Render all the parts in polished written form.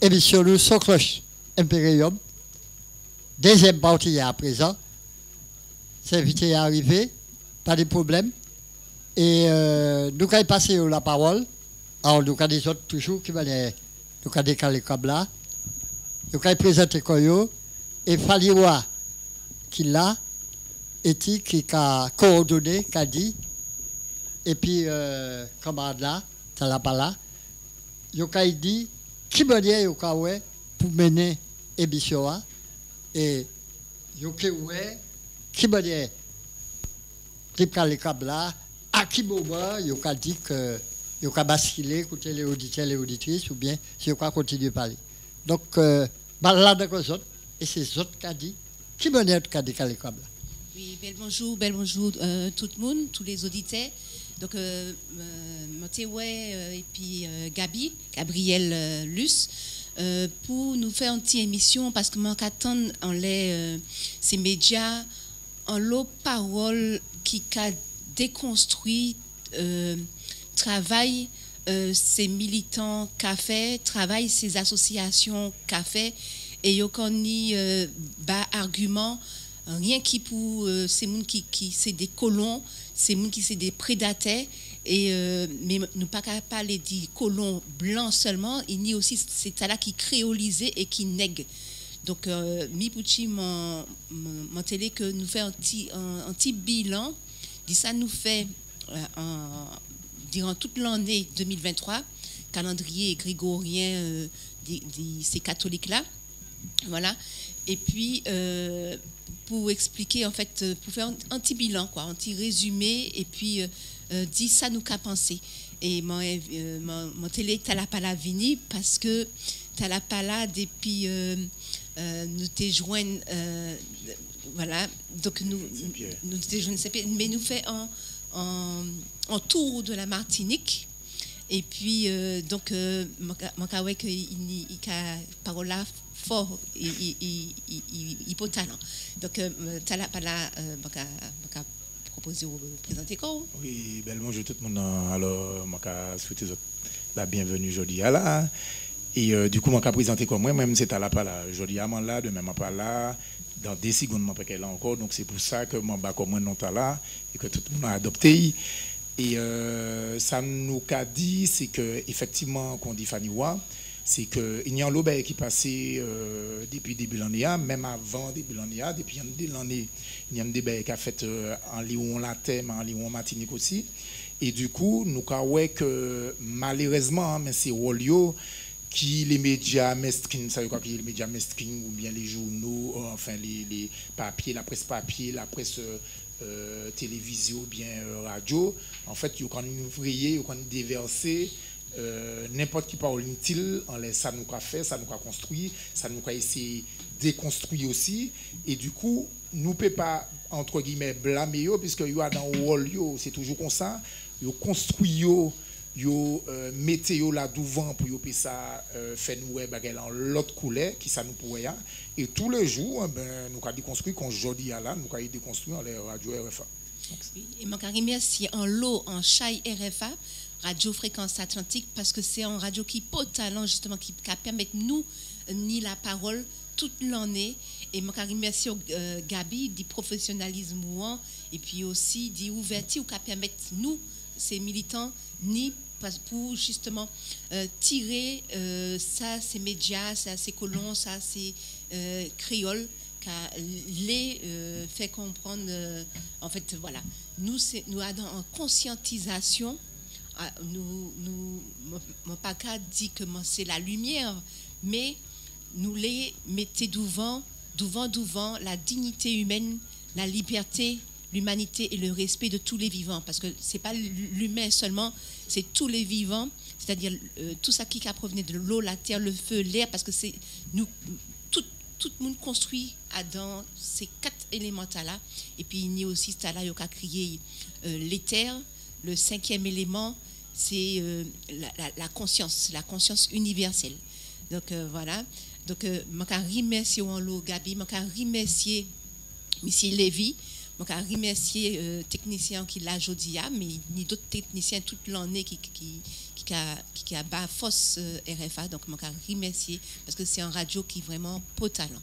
émission nous sans cloche Imperium. Deuxième partie à présent. C'est invité à arriver, pas de problème. Et nous allons passer la parole. Alors, nous avons des autres toujours qui vont nous allons décaler comme là. Nous allons présenter Koyo. Et Faliwa qui l'a, et qui a coordonné, qui a dit. Et puis, camarade là, ça l'a pas là. Nous avons dit qui veut dire pour mener l'émission. Et nous avons qui veut dire qui a les câbles là. À qui moment, il a dit que il a basculé, écouter les auditeurs et les auditrices, ou bien si il a continué à parler. Donc, là, avec les autres, et c'est les autres qui ont dit, qui m'a dit qu'il a dit les câbles là. Oui, bel bonjour tout le monde, tous les auditeurs. Donc, Montéoué et puis Gabriel Luce, pour nous faire une petite émission, parce que moi, j'attends ces médias, en l'eau parole qui a déconstruit travail ces militants qu'a fait, travail ces associations qu'a fait, et il y a bas argument rien qui pour ces gens qui c'est des colons, ces gens qui c'est des prédateurs, et mais nous pas parler de colons blancs seulement, il y a aussi c'est là qui créolisé et qui nègre. Donc Mipouchi m'a télé que nous fait un petit bilan, dit ça nous fait durant toute l'année 2023, calendrier grégorien de ces catholiques-là. Voilà. Et puis, pour expliquer, en fait, pour faire un petit bilan, quoi, un petit résumé, et puis, dit ça nous qu'a pensé. Et mon télé, t'as la pala vini, parce que t'as la pala depuis, nous t'es joint, voilà, donc nous t'es joint, mais nous fait en tour de la Martinique. Et puis, donc, mon kawek, il a parole là fort, il peut talent. Donc, tu as la parole, proposer ou présenter quoi? Oui, bel bonjour tout le monde. Alors, je souhaite la bienvenue aujourd'hui à la. Et du coup, je vais présenter quoi? Moi-même, c'est à la parole aujourd'hui à là, demain, je pas là. Dans des secondes, je ne là encore. Donc, c'est pour ça que je vais comme non là et que tout le monde a adopté. Et ça nous a dit, c'est que effectivement, qu'on dit Faniwa, c'est qu'il y a un lobby qui passait depuis début de l'année, même avant début de l'année, depuis l'année, il y a un débat qui a fait en Lyon la thème, en Lyon Martinique aussi. Et du coup, nous avons que malheureusement, mais c'est Wolio qui les médias mainstream, ça veut dire les médias mainstream ou bien les journaux, enfin les papiers, la presse papier, la presse télévision ou bien radio, en fait, ils ont ouvrier, ils ont déversé n'importe qui parle utile, ça nous a fait, ça nous a construit, ça nous a essayé de déconstruire aussi, et du coup, nous ne pouvons pas, entre guillemets, blâmer, puisque il y a dans le rôle, c'est toujours comme ça, ils construisent, yo mettez yo là devant pour yo ça fait nous dans l'autre couleur qui ça nous pourrait et tous les jours nous avons déconstruit qu'on aujourd'hui là nous avons déconstruit en les radio RFA. Et mon merci en l'eau en chai RFA radio fréquence atlantique parce que c'est un radio qui peut talent justement qui permet nous ni la parole toute l'année et mon merci Gabi du professionnalisme et puis aussi du ouverture qui permet nous ces militants ni pour justement tirer ça ces médias, ça ces colons, ça ces créoles les fait comprendre en fait voilà nous avons en conscientisation nous mon pas qu'à dit que c'est la lumière mais nous les mettez devant la dignité humaine, la liberté, l'humanité et le respect de tous les vivants, parce que c'est pas l'humain seulement, c'est tous les vivants, c'est-à-dire tout ça qui a provenait de l'eau, la terre, le feu, l'air, parce que c'est nous tout le monde construit dans ces 4 éléments là, et puis il y a aussi ça là qui a créé l'éther, le 5e élément, c'est la conscience universelle. Donc voilà. Donc je remercie Gabi, je remercie M. Lévy. Donc, à remercier techniciens qui l'a aujourd'hui, mais ni d'autres techniciens toute l'année qui a bas force RFA. Donc, je remercier parce que c'est un radio qui est vraiment pour talent.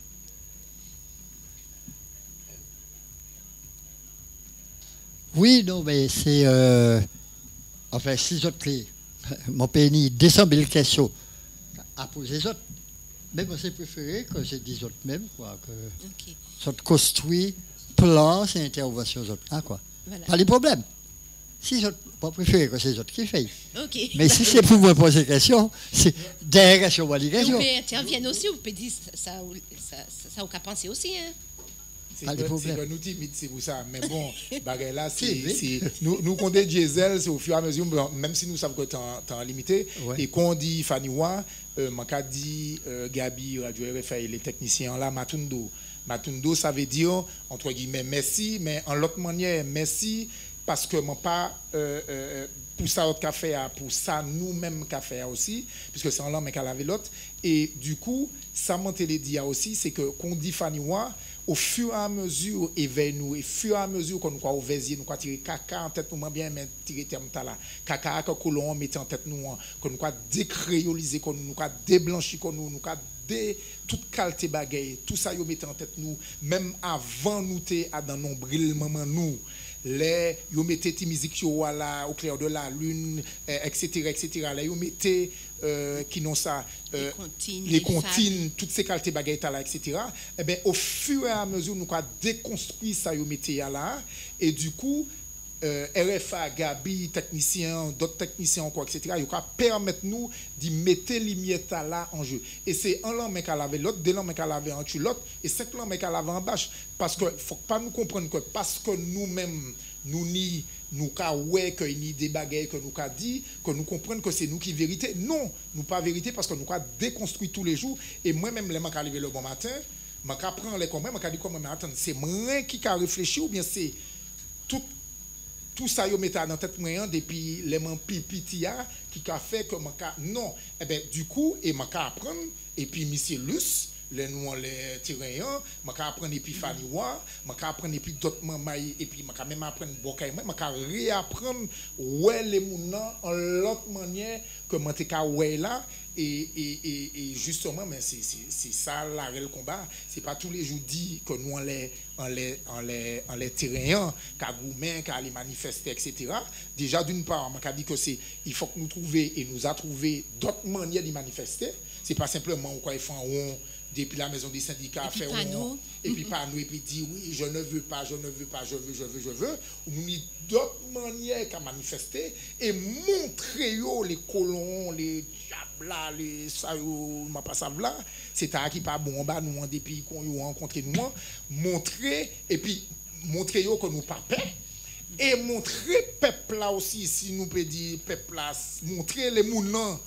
Oui, non, mais c'est. Enfin, si j'autres, mon pays, 200 000 questions à poser les autres. Mais moi, c'est préféré que j'ai dit autres même, quoi. Que okay. Construit, plan, c'est intervention autres. Ah, quoi. Voilà. Pas de problème. Si je pas préféré que c'est les autres qui font. Okay. Mais si c'est pour me poser des questions, c'est des questions, moi, des questions. Vous pouvez intervenir aussi, vous pouvez dire ça vous qu'à penser aussi, hein. C'est que nous timides, c'est pour ça. Mais bon, là, nous comptons diesel, c'est au fur et à mesure, même si nous savons que temps limité. Ouais. Et qu'on dit Faniwa, Maka dit Gabi, Radio RFA, les techniciens là, Matundo. Matundo, ça veut dire, entre guillemets, merci, mais en l'autre manière, merci, parce que mon pas pour ça autre café, pour ça nous-mêmes café aussi, puisque c'est en langue mais qu'à laver l'autre. Et du coup, ça m'a dit aussi, c'est que qu'on dit Faniwa, au fur et à mesure, éveille nous, et au fur et à mesure qu'on nous croit au vésier, nous croit tirer caca en tête, nous bien tirer terme là, caca que colon mettait en tête nous, qu'on nous croit décréoliser, qu'on nous croit déblanchir, qu'on nous croit toute qualité bagaille, tout ça yo mettait en tête nous, même avant nous t'es dans nombril maman nous. Les yo mettez ti musique yo là au clair de la lune etc. Là yo mettez qui non ça les comptines toutes ces qualités bagailles là etc. Et ben au fur et à mesure nous quoi déconstruire ça yo mettez là et du coup RFA, Gabi, techniciens, d'autres techniciens encore, etc. Ils vont permettre nous de mettre lumière là en jeu. Et c'est un lame qui a lavé l'autre, deux lames qui a lavé en dessous l'autre, et 5 lames qui a lavé en bâche. Parce qu'il ne faut pas nous comprendre que parce que nous-mêmes, nous ouais que ni des bagailles que nous a dit, que nous comprenons que c'est nous qui vérité. Non, nous pas vérité parce que nous avons déconstruit tous les jours. Et moi-même, les gens qui arrivé le bon matin, je prends les communs, je dis comment, mais attends, c'est moi qui a réfléchi ou bien c'est tout ça yo mettait dans tête moyen depuis les man pipitia qui a fait que non et ben du coup et m'a apprendre et puis monsieur Luce les nous les terrains m'a apprendre et puis Faniwa m'a apprendre et puis d'autres mamay et puis m'a même apprendre bokay m'a réapprendre ouais les mounans en l'autre manière que m'a te ka ouais là et justement mais c'est ça là le combat c'est pas tous les jours dit que nous en les terrains qu'à goumen qu'à les manifester etc. Déjà d'une part m'a dit que c'est il faut que nous trouver et nous a trouvé d'autres manières de manifester c'est pas simplement quoi ils font depuis la maison des syndicats faire et puis pas nous et puis dire oui je ne veux pas je veux nous ni d'autres manières qu'à manifester et montrer les colons les diables les ça m'a pas ça là c'est à qui pas bon bas nous depuis qu'on y rencontré nous montrer et puis montrer que nous pas paix et montrer peuple là aussi si nous peut dire peuple là montrer les mounans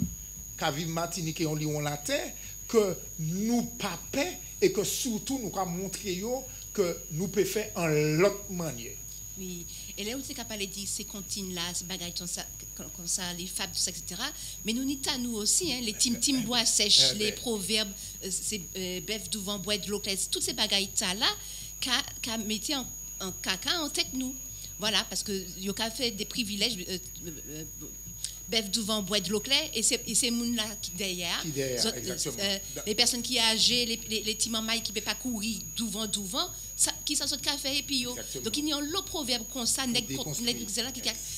qui vivent Martinique et on lit on latin que nous pas paix et que surtout nous avons montré que nous pouvons faire en l'autre manière. Oui, et là où tu as parlé de ces comptines là, ces bagailles comme ça, les fables, tout ça, etc. Mais nous, nous aussi, hein, les tim bois sèches, les proverbes, ces bœufs devant bois de l'eau, toutes ces bagailles là, qu'a mettez en caca en tête nous. Voilà, parce que il y a fait des privilèges. Bœuf devant bois de l'eau claire et c'est moun là qui derrière les personnes qui âgées les petits mamans qui ne peuvent pas courir devant ça qui ça saute café et puis yo donc il y a un lot proverbe comme ça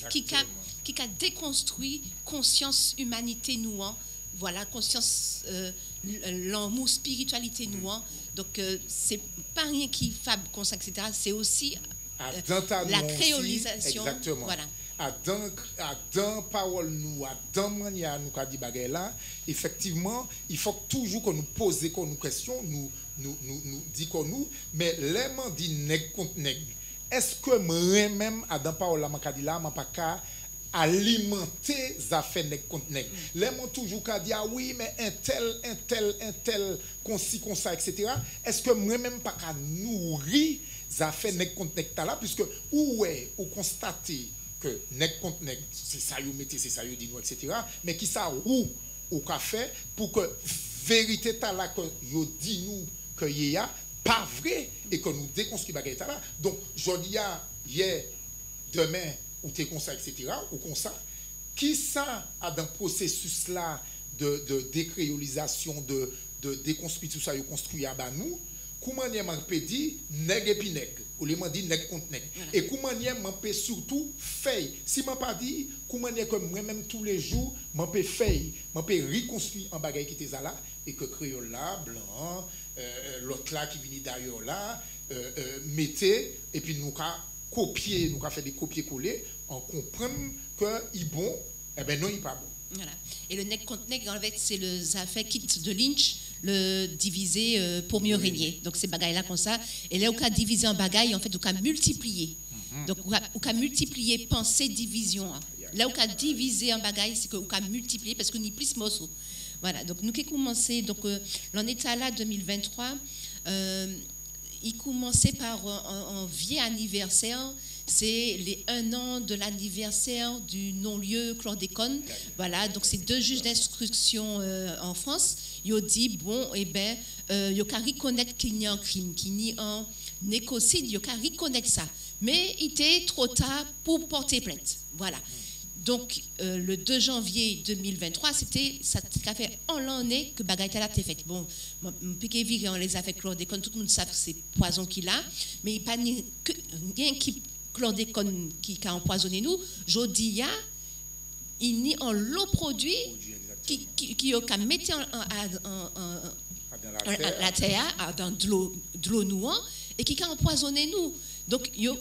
qui a déconstruit conscience humanité nous voilà conscience l'amour spiritualité nous donc c'est pas rien qui fable comme ça etc. c'est aussi la créolisation voilà dans parole nous dans manière nous qu'a dit bagay là effectivement il faut toujours que nous poser qu'on nous question nous dit qu'on nous mais les man dit nèg contre nèg est-ce que moi même dans parole là m'a dit là m'a pas ka alimenter affaires nèg contre nèg les man toujours qu'a dit ah oui mais un tel concis comme ça etc. est-ce que moi même pas ka nourrir affaires nèg contre nèg là puisque ou constater que nèg contre nèg c'est ça yo mettez c'est ça yo dit nous etc. mais qui ça ou au café pour que vérité ta là que yo dit nous que y a pas vrai et que nous déconstruisons les là. Donc, je dis hier, demain, ou t'es comme ça, etc., ou comme ça, qui ça a dans le processus là de décréolisation, de déconstruire tout ça, de construire à nous, comment on peut dire nègre et puis nègre, ou les dit nègre contre nègre. Et comment on peut surtout faire. Si je ne pas dit, comment on que moi-même tous les jours, je peux faire, je peux reconstruire un bagage qui était là, et que créole là, blanc, l'autre là qui vient d'ailleurs là, mettez, et puis nous avons copier, nous avons fait des copier-coller, on comprend qu'il est bon, eh bien non, il n'est pas bon. Voilà. Et le nègre contre nègre, en fait, c'est le fait kit de Lynch, le diviser pour mieux régner. Donc, c'est bagaille là comme ça. Et là, on a divisé en bagaille, en fait, on a multiplié. Donc, on a multiplié pensée, division. Là, on a divisé en bagaille, c'est qu'on a multiplié parce qu'on y plus morceaux. Voilà. Donc, nous qui commencé, donc, l'en état là 2023, il commençait par un vieux anniversaire. C'est les 1 an de l'anniversaire du non-lieu chlordécone. Voilà, donc c'est 2 juges d'instruction en France. Ils ont dit, bon, eh bien, il y a qu'à reconnaître qu'il y a un crime, qu'il y a un écocide, il y a qu'à reconnaître ça. Mais il était trop tard pour porter plainte. Voilà. Donc, le 2 janvier 2023, c'était ça a fait un an que Bagaïtala était fait. Bon, on peut virer on les a fait chlordécone, tout le monde sait que c'est poison qu'il a, mais il n'y a pas rien qui chlordécone qui a empoisonné nous. Je dis, il y a un lot produit qui a mis la terre dans de l'eau nouant et qui a empoisonné nous. Donc, il y a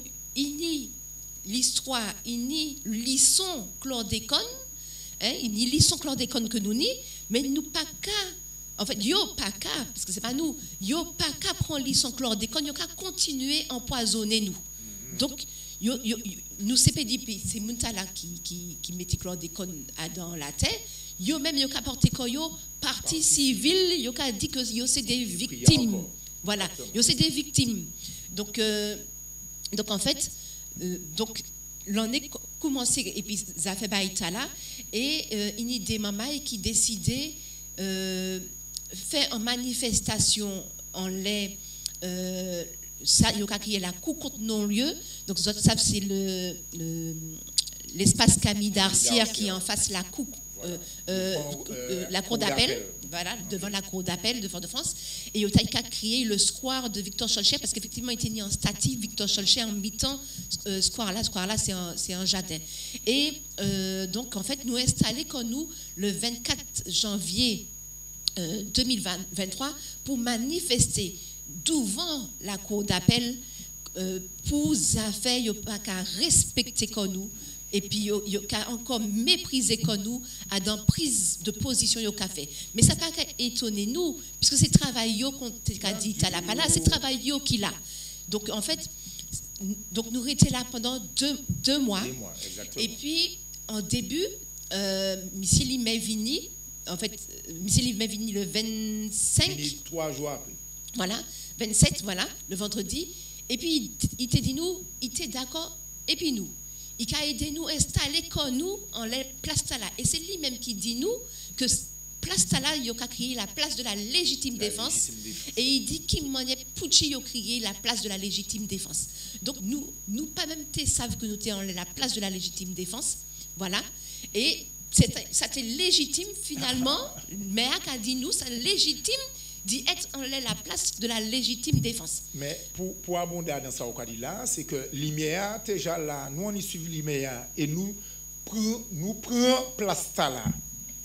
l'histoire, il y a lisson chlordécone, il y a lisson chlordécone que nous ni, mais nous pas qu'à, en fait, yo pas qu'à, parce que c'est pas nous, yo pas qu'à prendre lisson chlordécone, yo qu'à continuer à empoisonner nous. Donc, nous CPDP, c'est Muntala qui mettait chlordécone dans la terre. Yo même yo qu'à porter koyo partie civile, yo qu'à dit que yo c'est des victimes. Voilà, yo c'est des victimes. Donc en fait. Donc, l'on est commencé, et puis ça fait baïtala, et il y a des mamans qui décidaient faire une manifestation en lait, ça, il y a crié la cour contre non-lieu, donc ça c'est l'espace Camille d'Arcière qui est en face la cour. La cour d'appel, voilà, devant la cour d'appel de Fort-de-France, et il a créé le square de Victor Cholcher, parce qu'effectivement, il était mis en statif, Victor Cholcher, en mi-temps, square là, c'est un jardin. Et donc, en fait, nous installés comme nous, le 24 janvier 2023, pour manifester devant la cour d'appel pour affaire, il n'y a pas qu'à respecter comme nous. Et puis, il y a encore méprisé comme nous, à dans prise de position, il y a fait. Mais ça n'a pas étonné nous, puisque c'est travail qu'on a dit à la pala, c'est travail qu'il a. Donc, en fait, nous étions là pendant deux mois. Et puis, en début, Monsieur Limé-Vini, en fait, Monsieur Limé-Vini le 25. 3 jours après. Voilà, 27, voilà, le vendredi. Et puis, il t'a dit nous, il était d'accord, et puis nous. Il a aidé nous à installer comme nous en place Tala. Et c'est lui-même qui dit nous que place Tala, il a créé la place de la légitime défense. Et il dit qu'il m'a Pucci a créé la place de la légitime défense. Donc nous pas même savent que nous étions en la place de la légitime défense. Voilà. Et c'était légitime finalement. Mais a dit nous, c'est légitime d'y être en la place de la légitime défense. Mais pour abonder dans ça au cas là, c'est que l'IMEA déjà là, nous on y suit l'IMEA et nous prenons place là.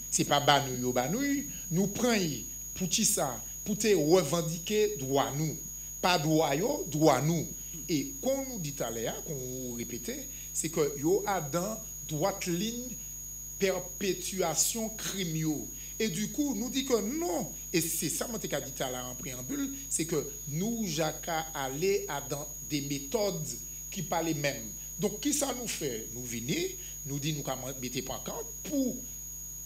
C'est pas banouille, nous prenons pour ça, pour te revendiquer droit nous, pas droit yo, droit nous. Et qu'on nous dit à l'heure, qu'on répète, c'est que yo a dans droite ligne perpétuation criminelle. Et du coup, nous dit que non. Et c'est ça, moi, je t'ai dit là en préambule, c'est que nous, Jacques, aller dans des méthodes qui ne sont pas les mêmes. Donc, qui ça nous fait? Nous venons, nous dit, nous mettez pas compte pour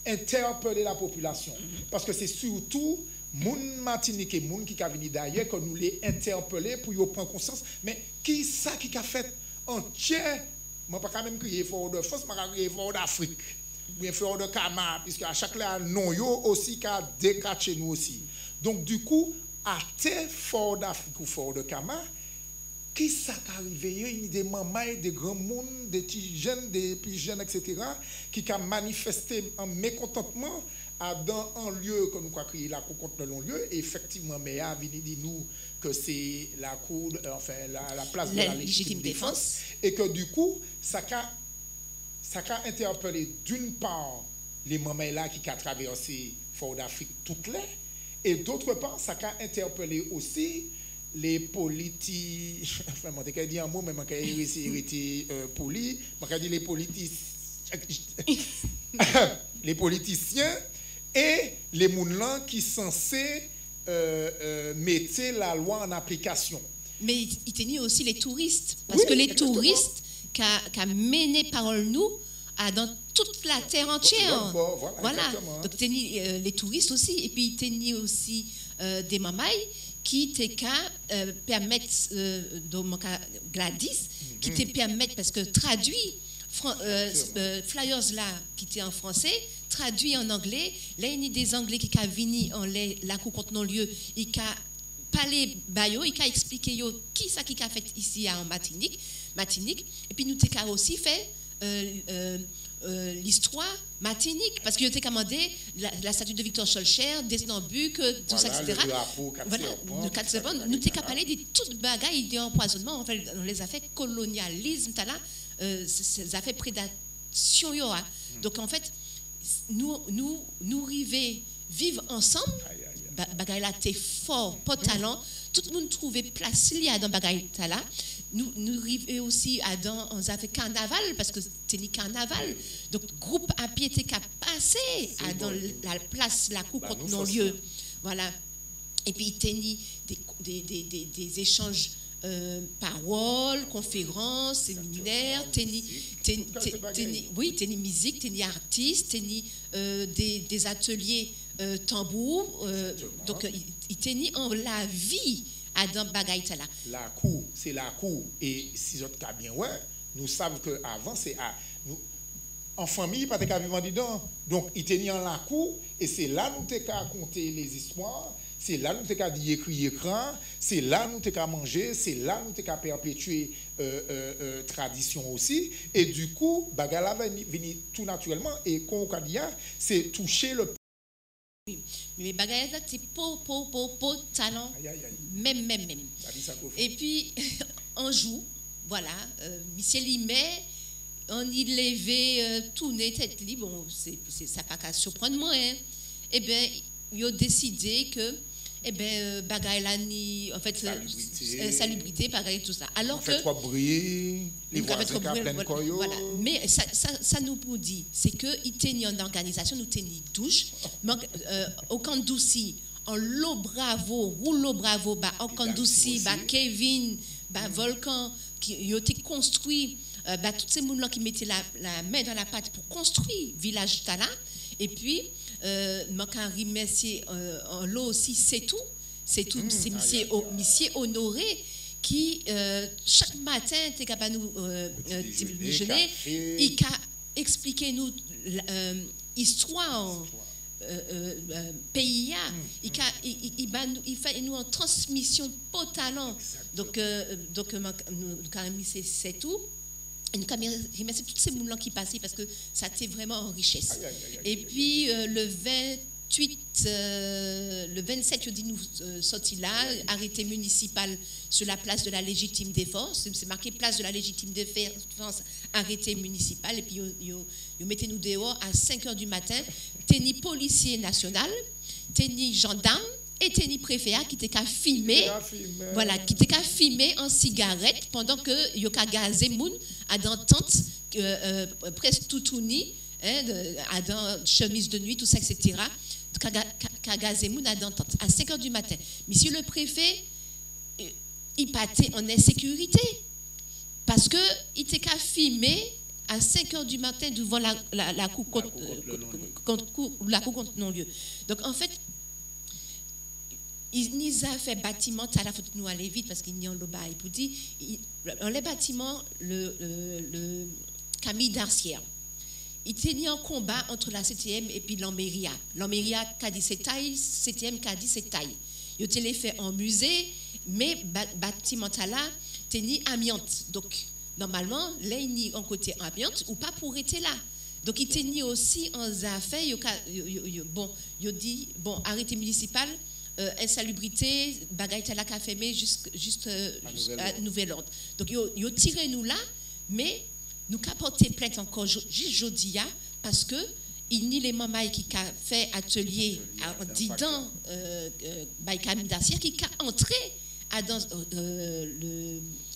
interpeller la population. Parce que c'est surtout moun Martinique et moun qui a venu d'ailleurs que nous les interpeller pour y prendre conscience. Mais qui ça qui a fait entier? Je ne peux pas même crier fort de France, je vais crier fort d'Afrique. Bien fort de Kama, puisque à chaque là, non, yo aussi qu'a décatché nous aussi. Donc, du coup, à tes fort d'Afrique ou fort de Kama, qui ça qui arrive, des mamans, des grands monde, des petits jeunes, des plus jeunes, etc., qui a manifesté un mécontentement dans un lieu que nous avons créé la cour contre le lieu. Et effectivement, Méa vient dire nous que c'est la cour, enfin la place de la légitime défense. Et que du coup, ça a interpellé d'une part les mamans là qui ont traversé Fort d'Afrique toutes les, et d'autre part, ça a interpellé aussi les politiques, enfin, je vais dire un mot, mais je vais été poli, je vais dire les politiciens et les moulins qui sont censés mettre la loi en application. Mais il tenait aussi les touristes, parce que les exactement. Touristes qui ont mené parole nous dans toute la terre entière. Voilà. Donc les touristes aussi, et puis il tenait aussi des mamailles qui te permettent Gladys qui te permettent parce que traduit flyers là qui étaient en français traduit en anglais là il y a des anglais qui ont venu en la cour contre non-lieu il a parlé bayo il a expliqué qui ça qui a fait ici en Martinique et puis nous t'avons aussi fait l'histoire Martinique, parce qu'il était commandé la statue de Victor Schœlcher, Desnambuc, tout ça, etc. Voilà, nous avons parlé de toutes bagailles d'empoisonnement, en fait, on les a fait colonialisme, ça a fait prédation. Donc en fait, nous arrivons vivre ensemble, bagaille là, t'es fort, pas de talent, tout le monde trouvait place liée dans bagaille là. Nous arrivons aussi on a fait carnaval parce que c'était carnaval. Donc groupe à pied était passé dans la place la cour contre non lieu. Voilà. Et puis il tenait des échanges paroles, conférences, séminaires, tenait musique, tenait artistes, tenait des ateliers tambour. Donc il tenait en la vie Adam Bagaïta là. La cour, c'est la cour. Et si autres cas bien, ouais, nous savons qu'avant, c'est nous, en famille, pas de cas vivant dedans. Donc, il tenait en la cour, et c'est là nous t'es qu'à raconter les histoires, c'est là nous t'es qu'à dire écrit écran, c'est là nous t'es qu'à manger, c'est là nous t'es qu'à perpétuer tradition aussi. Et du coup, Bagala va venir tout naturellement, et qu'on dit, c'est toucher le. Mais bagaille là c'est pour talent même et puis on joue voilà monsieur Limet on y levé tourner tête libre bon c'est ça pas qu'à surprendre moi hein. Et bien ils ont décidé que bagaille là ni en fait salubrité bagaille tout ça alors que trop briller les voisins plein coyo voilà mais ça nous dit c'est que il tenait en organisation nous tenait douche au Kandouci en l'eau bravo en Kandouci Kevin Volcan qui ont été construit tous ces gens là qui mettaient la main dans la pâte pour construire village Tala et puis je remercier en l'eau aussi c'est c'est monsieur Honoré qui chaque matin était capable nous déjeuner il a expliqué nous histoire pays il fait nous en transmission pour talent donc nous c'est tout. Et nous remercions tous ces gens qui passaient parce que ça a été vraiment en richesse. Et puis le 27, je dis nous sortis là, arrêté municipal sur la place de la légitime défense. C'est marqué place de la légitime défense, arrêté municipal. Et puis ils mettaient nous dehors à 5h du matin. Teni policier national, teni gendarme. Et teni préfet qui était qu'à filmer voilà qui était qu'à filmer en cigarette pendant que yo ka gazé moun à dans tente presque tout uni à dans chemise de nuit tout ça etc. ka gazé moun à dans tente à 5h du matin monsieur le préfet il partait en insécurité parce que il était qu'à filmer à 5h du matin devant la cour contre non-lieu. Donc en fait il nous a fait bâtiment, à la faut nous aller vite parce qu'il y a un lobaï pour dire dans les bâtiments le Camille d'Arcière. Il tenait un combat entre la 7e et puis l'Améria. L'Améria qui a dit c'est taille, 7e qui a dit c'est taille. Ils te les fait en musée, mais bâtiment là, t'es ni amiante. Donc, normalement, là, ni en côté amiante, ou pas pour être là. Donc, il t'est ni aussi en affaires, bon, il dit, bon, arrêté municipal, insalubrité, bagaille la qu'a fermé juste à nouvel ordre. Donc, ils ont tiré nous là, mais nous avons porté plainte encore juste jeudi, parce que il n'y a les mamans qui a fait atelier en disant Camille Dacier qui a entré dans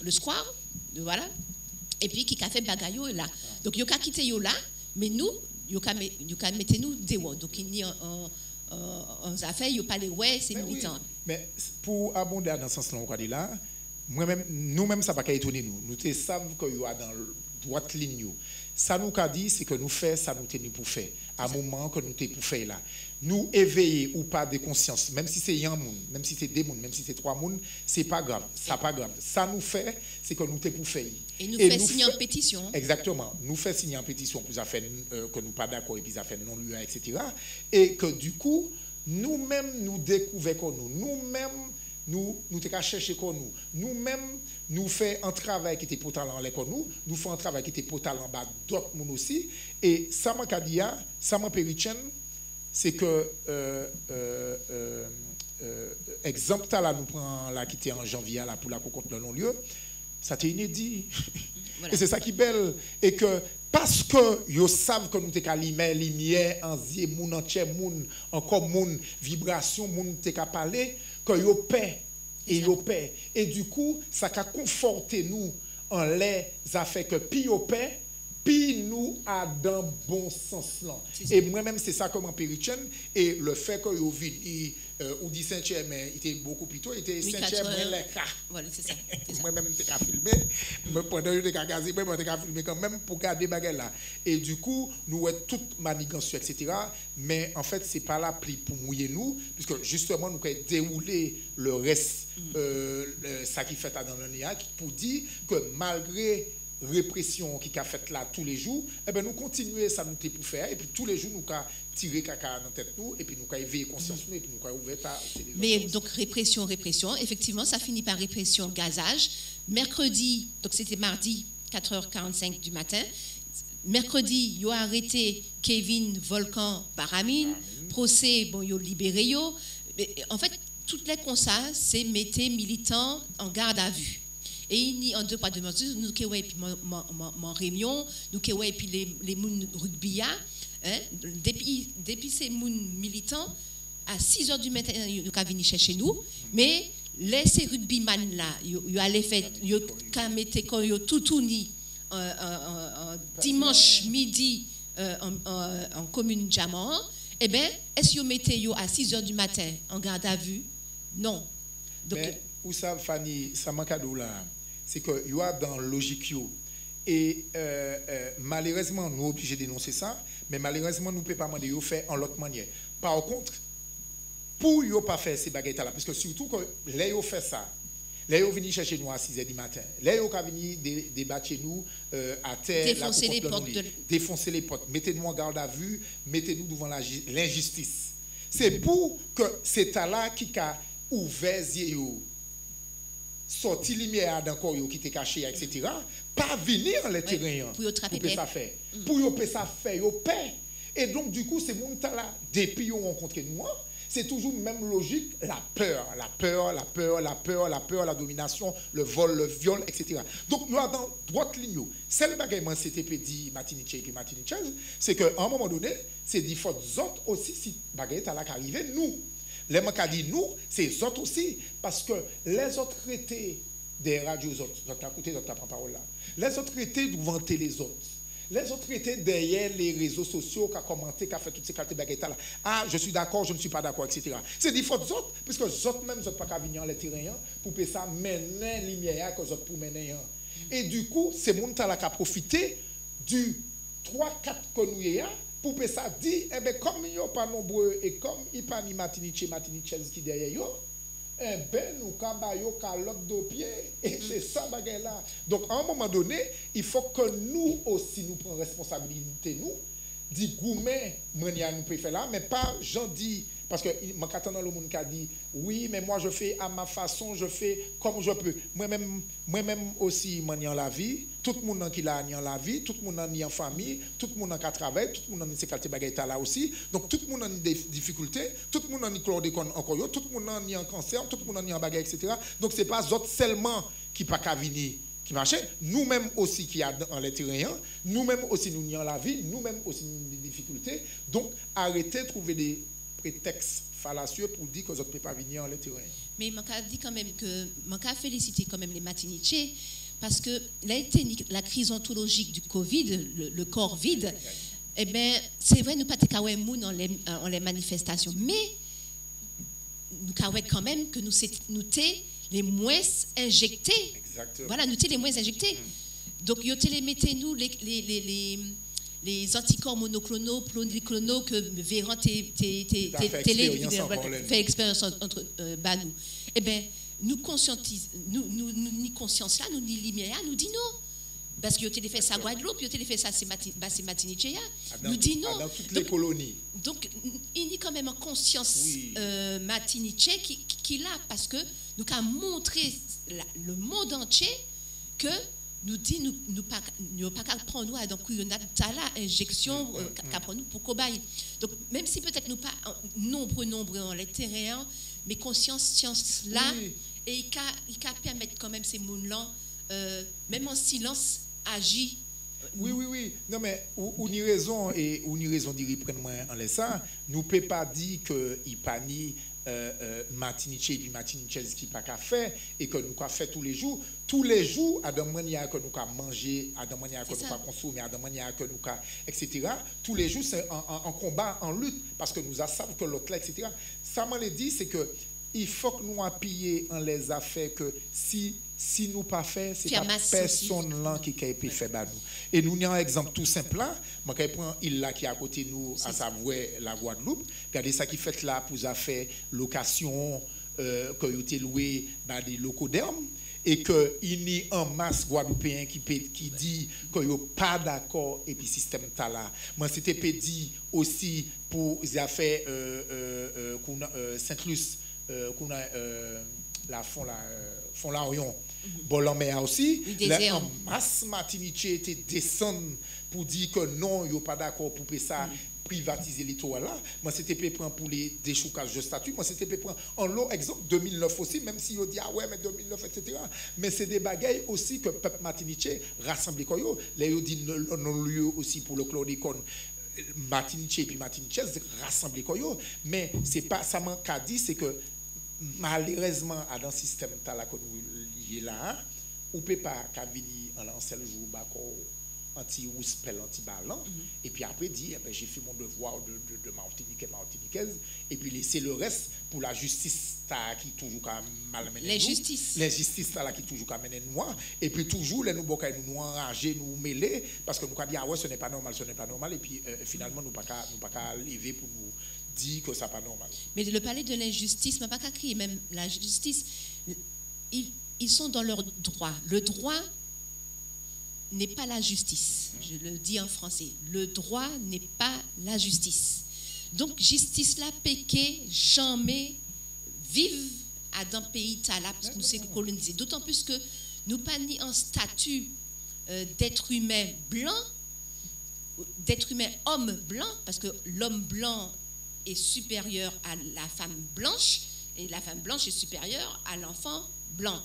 le square, voilà, et puis qui a fait bagaille là. Donc, il a quitté là, mais nous, il a mis nous dehors. Donc, il y a en affaires, il n'y a pas les ouais, c'est militant. Oui. Mais pour abonder dans ce sens-là, moi-même, nous-mêmes, ça ne va pas étonner nous. Nous savons qu'il y a dans droite ligne. Ça nous a dit, c'est que nous faisons, ça nous tenons pour faire. À un moment que nous sommes pour faire là. Nous éveiller ou pas de conscience, même si c'est un monde, même si c'est deux mondes, même si c'est trois mondes, c'est pas grave. Ça pas grave. Ça nous fait, c'est que nous sommes pour faire. Et nous fait signer en pétition. Exactement. Nous fait signer en pétition pour faire que nous pas d'accord et puis ça fait non lui, etc. Et que du coup, nous-mêmes nous découvrons nous-mêmes nous t'es chercher comme nous-mêmes nous fait un travail qui était potal en l'école nous fait un travail qui était potal en bas d'autres monde aussi et ça m'a dit ça m'a périchen c'est que exemple là nous prend là qui était en janvier là pour la contre le non-lieu ça t'est inédit voilà. Et c'est ça qui est belle et que parce que ils savent que nous t'es lumière en zie moun entier moun encore moun vibration moun t'es qu'à parler que yo paix et yo paix et du coup ça a conforté nous en les affaires que pi yo paix puis nous à dans bon sens là et moi-même c'est ça comme en périchen et le fait que yo vini ou dit Saint-Cher mais il était beaucoup plus tôt il était Saint-Cher moins les cas voilà c'est ça moi-même t'ai qu'à filmer pendant que t'ai gazé moi t'ai qu'à filmer quand même pour garder bagarre là et du coup nous toute manigance etc. mais en fait c'est pas la pluie pour mouiller nous puisque justement nous avons déroulé le reste ça qui fait dans l'année pour dire que malgré répression qui a fait là tous les jours eh ben nous continuer ça nous pour faire et puis tous les jours nous avons tiré caca dans tête nous et puis nous avons éveillé conscience nous et puis nous avons ouvert mais donc répression effectivement ça finit par répression gazage mercredi donc c'était mardi 4h45 du matin mercredi ils ont arrêté Kevin Volcan Baramine procès bon ils ont libéré yo en fait toutes les constats c'est mettre militants en garde à vue. Et il y a en deux pas de mesure, nous qui ouais puis mon réunion, nous qui ouais puis les moun rugby hein, depuis ces moun militants à 6h du matin nous ka venir chercher nous, mais les ces rugbyman là, yo allait faire yo ka mettre quand yo tout ni dimanche midi en commune Diamant, eh ben est-ce que yo mettez yo à 6h du matin en garde à vue? Non. Donc mais où ça Fanny, ça manque là. C'est que il y a dans logique et malheureusement nous obligés de dénoncer ça mais malheureusement nous ne pouvons pas demander de faire en l'autre manière par contre pour ne pas faire ces baguettes là parce que surtout que là ils fait ça là ils viennent chercher nous à 6h du matin là ils viennent débattre chez nous à terre défoncer les portes mettez-nous en garde à vue mettez-nous devant l'injustice c'est pour que c'est là qui a ouvert yeux sorti lumière d'encore qui était caché etc. pas venir les terrains pour ça faire pour ça faire yo paix et donc du coup c'est mon temps là depuis on rencontre nous c'est toujours même logique la peur la domination le vol le viol etc. donc il y a dans droite ligne celle bagaille CTP dit Martinique et puis Martinique c'est que à un moment donné c'est dit faut autres aussi si bagaille là qui arrivé nous les gens qui disent nous, c'est les autres aussi. Parce que les autres traités des radios, d'autres à côté, d'autres à la parole là. Les autres traités doivent vanter les autres. Les autres traités derrière les réseaux sociaux qui ont commenté, qui ont fait toutes ces qualités baguettes là. Ah, je suis d'accord, je ne suis pas d'accord, etc. C'est des fautes autres, puisque les autres même, ils n'ont pas qu'à venir dans les terrains pour que ça mener lumière que les autres pour mener. Et du coup, c'est mon temps là qui a profité du 3-4 que nous ayons. Pour que ça dit, eh bien, comme ils ne sont pas nombreux et comme ils ne sont pas ni Martinique qui derrière eux, eh bien, nous avons calotte de pied et c'est ça, bagaille là. Donc, à un moment donné, il faut que nous aussi nous prenions responsabilité, nous, dit gourmet, nous pouvons faire là, mais pas, j'en dis, Parce que je dans le monde qui a dit oui, mais moi je fais à ma façon, je fais comme je peux. Moi-même aussi, je suis en la vie. Tout le monde qui a en la vie, tout le monde est en famille, tout le monde qui travaille, tout le monde a ces qualités là aussi. Donc tout le monde a des difficultés, tout le monde a chlordécone encore, tout le monde est en cancer, tout le monde est en bagarre, etc. Donc ce n'est pas autres seulement qui ne peuvent pas venir. Qui marchait, nous-mêmes aussi qui sommes dans les terrains, nous-mêmes aussi nous sommes en la vie, nous-mêmes aussi nous avons des difficultés. Donc arrêtez de trouver des prétextes fallacieux pour dire que vous ne pouvez pas venir dans les terrains. Mais je dis quand même que je féliciter quand même les Martiniquais parce que la crise ontologique du Covid, le corps vide, eh bien, c'est vrai, nous ne pouvons pas dans les manifestations, mais nous pouvons quand même que nous sommes les moins injectés. Exactement. Voilà, nous sommes les moins injectés. Donc, mettez-nous les anticorps monoclonaux, polyclonaux que Véran fait expérience entre nous. Eh bien, nous conscientisons, nous ni conscience là, nous ni lumière, nous dit non. Parce que vous fait ça à Guadeloupe, vous avez fait ça à Martinique. Nous dit non. Dans toutes les colonies. Donc, il y a quand même une conscience martiniquaise qui l'a, parce que nous avons montré le monde entier que nous dit nous pas prendre nous donc il y a injection prendre nous pour cobaye. Donc même si peut-être nous pas nombreux dans les terrains, mais conscience science là et il peut permettre quand même ces mondes là même en silence agir. Oui. Non, mais on y raison, et on y raison d'y reprendre moi en laissant. Nous ne pouvons pas dire qu'il n'y a pas ni Martinique et puis Martinique qui n'a pas faire et que nous avons fait tous les jours. Tous les jours, à la manière que nous avons mangé, à la manière que nous avons consommé, à la manière que nous avons, etc. Tous les jours, c'est en combat, en lutte, parce que nous savons que l'autre là, etc. Ça m'a dit, c'est que il faut que nous appuyions en les affaires que si nous pas fait, c'est pas personne là qui peut faire nous. Et nous avons un exemple tout simple là. Moi, je prends l'île là qui est à côté de nous, à savoir la Guadeloupe. Regardez ça qui fait là pour faire location, que vous avez loué des locaux d'herbe. Et qu'il y a en masse Guadeloupéen qui dit qu'il n'y a pas d'accord et puis système là. Moi, c'était dit aussi pour les affaires Saint-Luce, qu'on a la fond l'Orion. Bon, mais aussi, la masse Martinique était descendre pour dire que non, il n'y a pas d'accord pour ça. Privatiser les toits là. Moi, c'était prendre pour les déchoucages de statuts. Moi, c'était prendre en lot exemple 2009 aussi, même si on dit ah ouais, mais 2009, etc. Mais c'est des bagailles aussi que peuple Martinique rassemble quoi yo. Là, ils dit non lieu aussi pour le chlordécone. Martinique et puis Martinique rassemble quoi yo. Mais c'est pas ça manque à dire, c'est que malheureusement dans le système là que nous y là, on peut pas venir en seul jour anti-rouspel, anti-ballon, et puis après dire, j'ai fait mon devoir de Martiniquaise, et puis laisser le reste pour la justice qui toujours malmené l'injustice. L'injustice là qui toujours mené nous, et puis toujours les nous enrager, nous mêler, parce que nous avons dit, ah ouais, ce n'est pas normal, et puis finalement, nous ne pas qu'à lever pour nous dire que ça n'est pas normal. Mais le palais de l'injustice, mais pas qu'à crier, même la justice, ils sont dans leur droit. Le droit n'est pas la justice. Je le dis en français. Le droit n'est pas la justice. Donc, justice là, péqué, jamais vive à dans le pays là, parce que nous sommes colonisés. D'autant plus que nous pas ni en statut d'être humain blanc, d'être humain homme blanc, parce que l'homme blanc est supérieur à la femme blanche, et la femme blanche est supérieure à l'enfant blanc.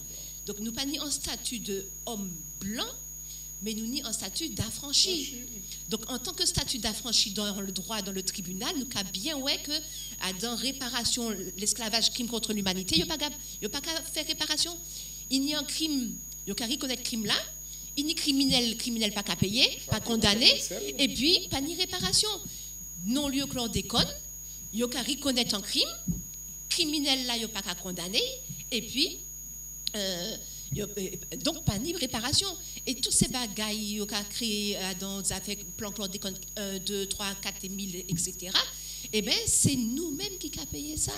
Donc, nous pas ni en statut d'homme blanc, mais nous ni en statut d'affranchi. Donc, en tant que statut d'affranchi dans le droit, dans le tribunal, nous avons bien que dans réparation, l'esclavage, crime contre l'humanité, il n'y a pas qu'à faire réparation. Il y a un crime, il y a qu'à reconnaître crime là, il y a criminel pas qu'à payer, pas condamné, et puis pas ni réparation. Non lieu chlordécone, il y a qu'à reconnaître un crime, criminel là, il n'y a pas qu'à condamner, et puis donc pas ni réparation. Et toutes ces bagailles qu'on a créées dans des affaires plan chlordécone 1, 2, 3, 4 000, etc., eh bien, c'est nous-mêmes qui avons payé ça.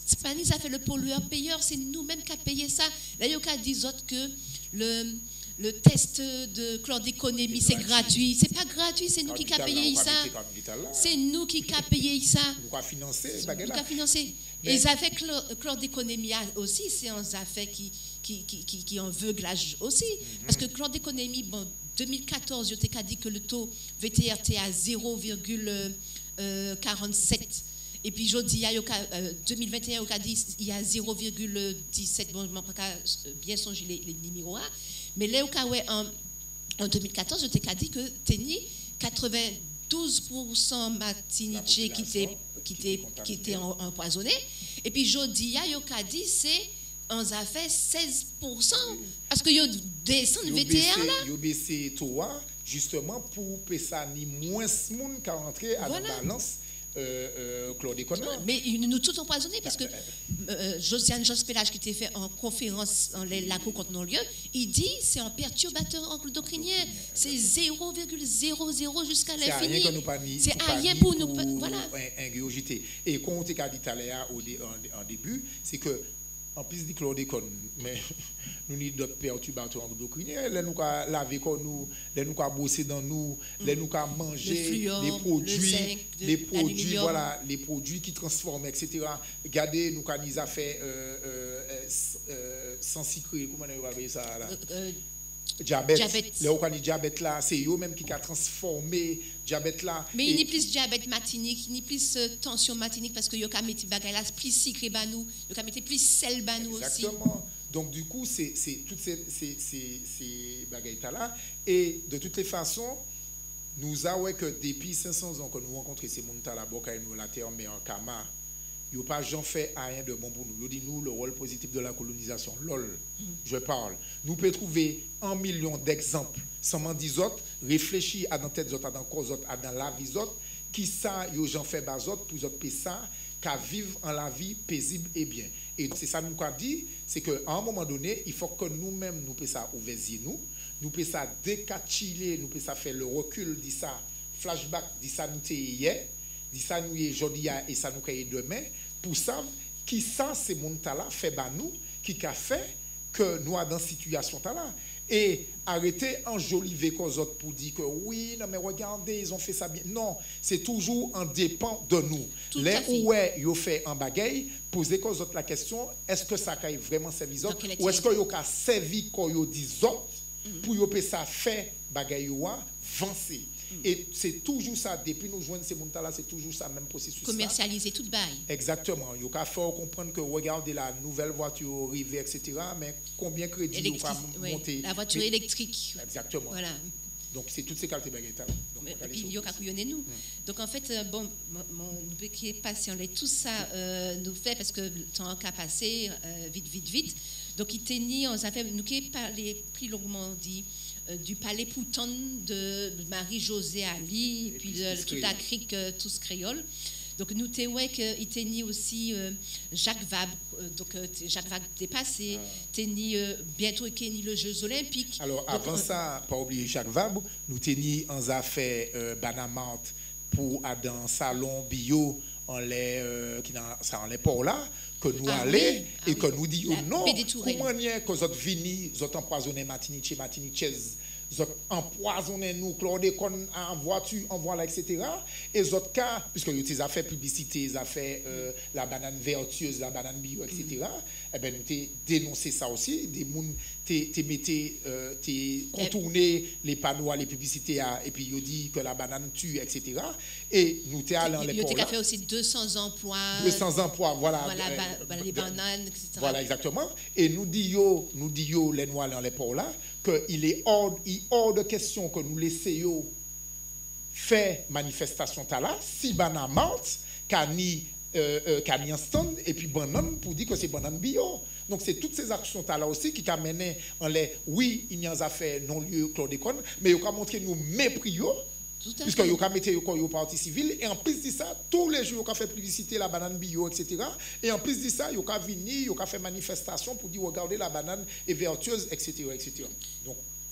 C'est pas ni ça fait le pollueur-payeur, c'est nous-mêmes qui avons payé ça. Là, il y a des autres que le test de chlordéconémie, c'est gratuit. C'est pas gratuit, c'est nous qui avons payé ça. C'est nous qui avons payé ça. Nous avons financé. Nous avons financé. Et les affaires chlordéconémie aussi, c'est un affaire qui en veuglage aussi. Parce que chlordéconémie, bon, 2014, je t'ai dit que le taux VTR était à 0,47. Et puis, jeudi, 2021, il y a 0,17. Bon, je ne peux pas bien songer les numéros. Mais là, en 2014, je t'ai dit que Téni, 92% Martinique qui était empoisonné. Et puis, jeudi, il y a dit c'est en affaire 16%. Parce que il descend le VTR là. Il a baissé toi, justement, pour que ça ni moins de monde qui rentré à la balance. Chlordécone. Mais nous tous empoisonnés parce que Josiane Jospelage qui était fait en conférence en la cour contre non lieu, il dit c'est un perturbateur endocrinien, c'est 0,00 jusqu'à l'infini. C'est rien pour nous. Voilà. Ingurgité. Et quand on t'a dit tout à l'heure en début, c'est que en plus du chlordécone, mais nous avons d'autres perturbateurs endocriniens, nous avons lavé nous, nous avons bossé dans nous, nous avons mangé les produits, voilà, les produits qui transforment, etc. Regardez, nous avons fait sans sucre, comment on va appeler ça là? Diabète. Le diabète là, c'est eux même qui a transformé diabète là. Mais il n'y a plus diabète matinique, il n'y a plus tension matinique parce que il y a mis bagay là plus sucre banou, il y a mis plus sel banou aussi. Exactement. Donc du coup, c'est toutes ces bagailles là et de toutes les façons, nous avons que depuis 500 ans que nous rencontrons ces monde là boka nous la terre mais en kama. Il n'y a pas jamais fait rien de bon pour nous. Nous dit nous le rôle positif de la colonisation. Lol, je parle. Nous pouvons trouver 1 million d'exemples. Seulement 10 autres, réfléchir à dans tête autres, à dans cause autres, à dans la vie autres, qui ça, ils ont fait bas autres pour autres ça, qu'à vivre en la vie paisible et bien. Et c'est ça nous qu'a dit, c'est qu'à un moment donné, il faut que nous-mêmes nous puissions ça ouvrir nous puissions ça décatchiler, nous puissions ça faire le recul, dit ça, flashback, dit ça nous hier. Dit ça nous est aujourd'hui et ça nous est demain pour savoir qui ça ces monde là fait nous qui a fait que nous a dans situation là et arrêter enjoliver cause autres pour dire que oui non mais regardez ils ont fait ça bien non c'est toujours en dépend de nous les ouais yo fait en bagaille poser cause autres la question est-ce que ça a vraiment servi autres ou est-ce que yo a servi quand yo dit autres pour yo peut ça fait bagaille yo avancer. Et c'est toujours ça, depuis nous joindre ces montants-là, c'est toujours ça, même processus. Commercialiser tout bail. Exactement. Il faut faire comprendre que regardez la nouvelle voiture arrivée, etc. Mais combien de crédits il faut monter. La voiture électrique. Exactement. Voilà. Donc c'est toutes ces qualités baguettes. Et puis il y a qu'à couillonner nous. Donc en fait, bon, nous qui est patient, tout ça nous fait parce que le temps a passé vite. Donc il tenait, on a fait, nous qui parlé plus longuement dit. Du palais Pouton de Marie-Josée Ali, et puis toute la crique, tous créoles. Donc, nous avons qu'il tenait aussi Jacques Vabre. Donc, Jacques Vabre dépassé, tenait bientôt le Jeux Olympiques. Alors, avant ça, pas oublier Jacques Vabre, nous tenions en affaire Banamante pour dans salon bio en les ports là que nous allons et que nous disons non comment est que vous êtes venus vous êtes empoisonné Martinique vous êtes empoisonné nous chlordécone en voiture en voilà etc et les autres cas puisque vous avez fait publicité vous avez fait la banane vertueuse la banane bio etc et ben nous avons dénoncé ça aussi des monde contourné les panneaux les publicités et puis ils dit que la banane tue etc et nous t'es allé en les il a fait aussi 200 emplois voilà les bananes etc. Voilà exactement et nous disons les noirs dans les ports là que il est hors de question que nous laissions faire manifestation là si banamante cani en stand et puis banane pour dire que c'est banane bio. Donc c'est toutes ces actions là aussi qui amènent en les oui il y a des affaires non lieu chlordécone mais il a montré nous mépris puisque il a mis au parti civil et en plus de ça tous les jours il a fait publicité la banane bio etc. et en plus de ça il a venu il a fait manifestation pour dire regardez la banane est vertueuse etc.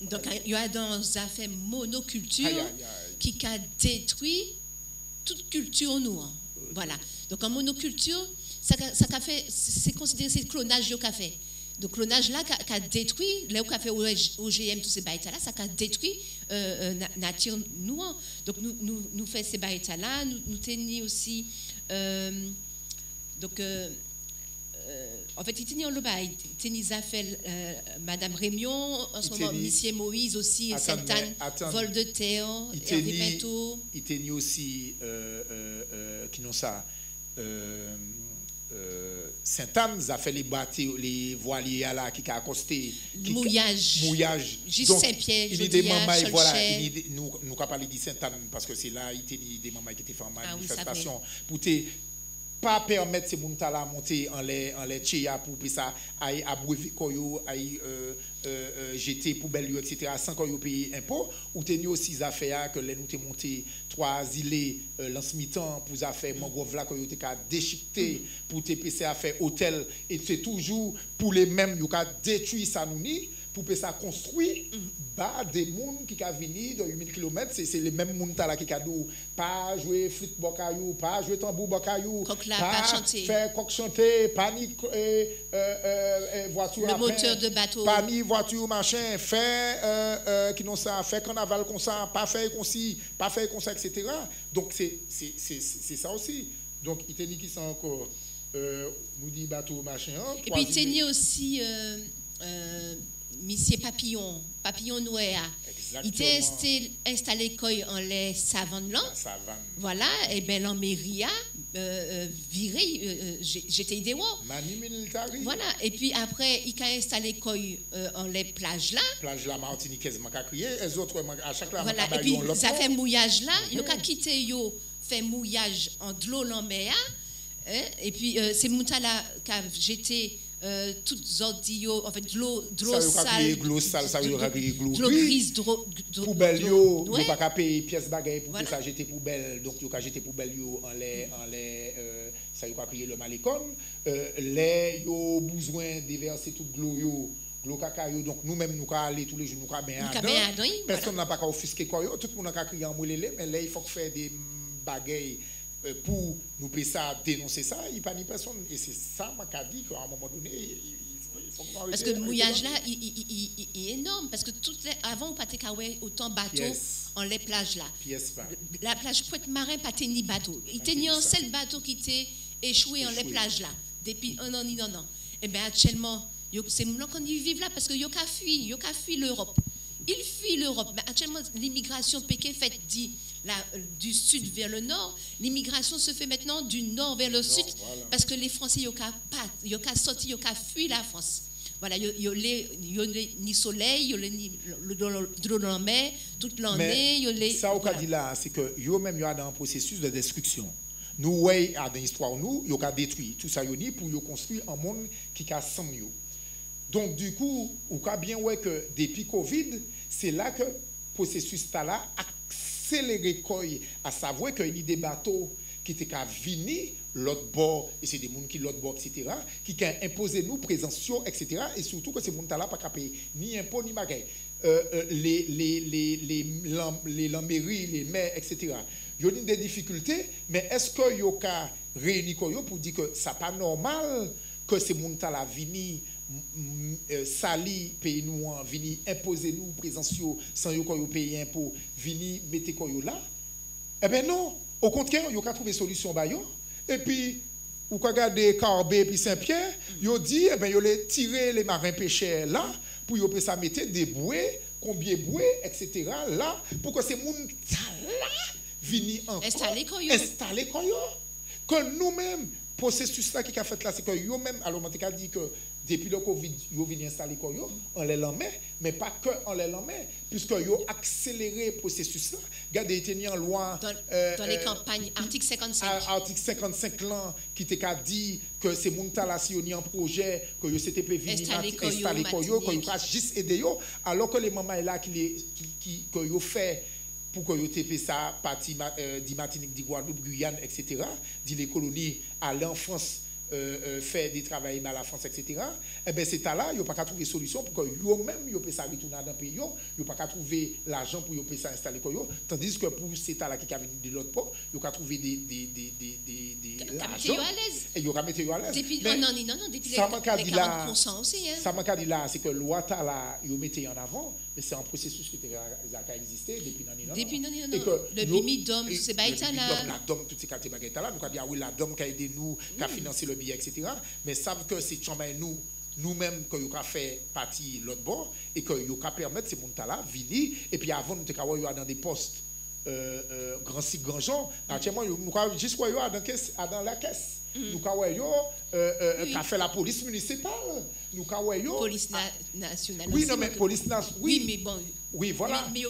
Donc il y a dans des affaires monoculture qui a détruit toute culture noire. Voilà. Donc en monoculture, ça a fait, c'est considéré c'est le clonage qu'a fait. Donc, clonage là, qui a détruit, là où a fait OGM, tous ces baïtas là, ça a détruit nature nous. Donc, nous faisons ces baïtas là, nous tenons aussi. En fait, il tenait le bail, il tenait les affaires, Madame Rémion, en ce moment, Monsieur Moïse aussi, Sainte-Anne, vol de terre, Hervé Pinto. Il tenait aussi, qui n'ont ça, Sainte-Anne a fait les bateaux, les voiliers là qui a accosté. Mouillage. Juste Saint-Pierre, il y a des mamans, voilà, nous avons parlé de Sainte-Anne parce que c'est là, il y a des mamans qui étaient fait en manifestation pour pas permettre ces gens là monter en les tchéa pour ça aille abreuver koyo aille jeter poubelle etc. sans koyo payer impôt ou tenir aussi affaires que les nous t'es monté 3 îlets lancemitan pour affaire mangrove là koyo t'es déchiqueté pour TPC affaire hôtel et c'est toujours pour les mêmes yo détruit ça nous ni pour ça construire bas des monde qui a venir de 8000 km c'est les mêmes monde là qui a dou pas jouer flûte bocayou pas jouer tambour bocayou pas chanter faire coq chanter pas ni voiture le moteur de bateau pas ni voiture machin faire qui non ça faire carnaval comme ça pas faire comme ci pas faire comme ça etc. Donc c'est ça aussi donc il tenait qui ça encore nous dit bateau machin et puis il tenait aussi Monsieur Papillon Noël, il était installé en les savannes là. Voilà, et bien en mairie viré, j'étais idéal. Voilà, et puis après il a installé en les plages là. Plage là martiniquaise m'a crié, les autres à chaque fois. Voilà, et puis ça fait mouillage là, il a quitté yo fait mouillage en de l'eau en mer, et puis c'est monta là qu'a jeté toutes audio en fait de l'eau sale ça veut dire de l'eau grise poubelle yo pas qu'à payer pièces bagaille pour ça jeter poubelle donc yo ka jeter poubelle yo en les ça yo ka crier le malécon les yo besoin déverser toute l'eau caca yo donc nous même nous ka aller tous les jours nous ka ben personne n'a pas qu'à offusquer quoi yo tout le monde a crier en molélé mais là il faut faire des bagailles pour nous payer ça, dénoncer ça, il n'y a pas ni personne. Et c'est ça, m'a dit qu'à un moment donné, il faut qu'on parce que le mouillage là, il est énorme. Parce que avant, on pas autant de bateaux en les plages là. La plage Pointe-Marin, pas ni bateau. Il tenait un seul bateau qui était échoué en les plages là. Depuis un an. Et bien actuellement, c'est maintenant qu'on y vit là parce que il y a fui l'Europe. Il fuit l'Europe. Mais actuellement, l'immigration péquée fait du sud vers le nord. L'immigration se fait maintenant du nord vers le sud parce que les Français, ils ont sorti, ils ont fui la France. Voilà, il y a ni soleil, il y a de l'eau dans la mer, toute l'année. Ça, au cas dit là, c'est que ils même dans un processus de destruction. Nous, ouais, dans l'histoire, nous, ils ont détruit tout ça, pour construire un monde qui a 100 000. Donc, du coup, on a bien ouais que depuis Covid, c'est là que le processus là accéléré, à savoir qu'il y a des bateaux qui étaient venus l'autre bord, et c'est des gens qui l'autre bord, etc., qui ont imposé nous présence, etc., et surtout que ces gens là pas payer ni impôts ni bagaille. Les lamberies, les mers, etc. Il y a des difficultés, mais est-ce qu'il y a réuni pour dire que ça n'est pas normal que ces gens là viennent sali pays nous vini imposer nous présence sans yo koyo payer impôt vini mettre koyo là eh ben non au contraire yo ka trouver solution ba yo et puis ou ka garder Carbet puis Saint-Pierre yo dit eh ben yo les tirer les marins pêcheurs là pour yo peut ça mettre des bouées combien bouées etc. là pour que ces moun là vini encore installer koyo que nous-mêmes processus là qui a fait là c'est que yo même alors on t'a dit que depuis le Covid, ils viennent installer koyo en les lambert, mais pas que en les lambert, puisque ils ont accéléré le processus là. Regardez, il y a une loi dans les campagnes, article 55. Article 55 là, qui t'a dit que ces gens là, si on y a un projet, que c'était prévu installer koyo, que ils ont juste aider yo, alors que les mamans là qui ont fait pour que vous ayez ça, partie de Martinique, de Guadeloupe, Guyane, etc., dit les colonies aller en France faire des travails à la France, etc., eh bien, c'est là, ils n'ont pas qu'à trouver solution pour que eux-mêmes, ils puissent retourner dans le pays, ils n'ont pas qu'à trouver l'argent pour qu'ils puissent s'installer. Tandis que pour ces là qui viennent de l'autre part, ils ont qu'à trouver l'argent. Et ils ont qu'à mettre à l'aise. Depuis, non, depuis les 40% aussi. Ça m'a dit là, c'est que loi là, ils ont mis en avant, mais c'est un processus qui a existé depuis non. Depuis non. Le BIMI, DOM, c'est pas là. La DOM, toutes ces catégories là, nous avons dit, oui, la DOM qui a aidé nous, qui a financé le billet, etc. Mais savent que c'est nous-mêmes que nous avons fait partie de l'autre bord et que nous avons permettre ces gens-là de venir. Et puis avant, nous avons dans des postes grand cycle, grand genre. Actuellement, nous avons juste dans la caisse. Nous avons fait la police municipale. Nous avons police nationale. Oui, non, mais police nationale. Oui, mais bon. Oui, voilà. Mais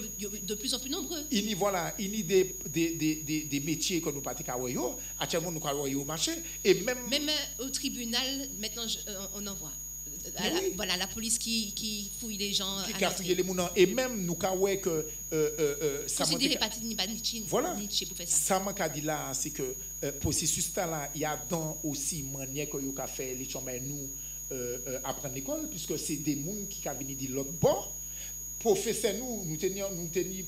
de plus en plus nombreux. Il y a des métiers que nous pratiquons. Actuellement, nous avons au marché. Et même au tribunal, maintenant, on en voit. Oui. Voilà, la police qui fouille les gens. Qui fouille les gens. Et même, nous avons que. Ça voilà. Ça m'a dit là, c'est que processus là, il y a dans aussi manière que nous avons fait les gens nous apprendre l'école, puisque c'est des gens qui sont venus de l'autre bord. Professeurs, nous tenions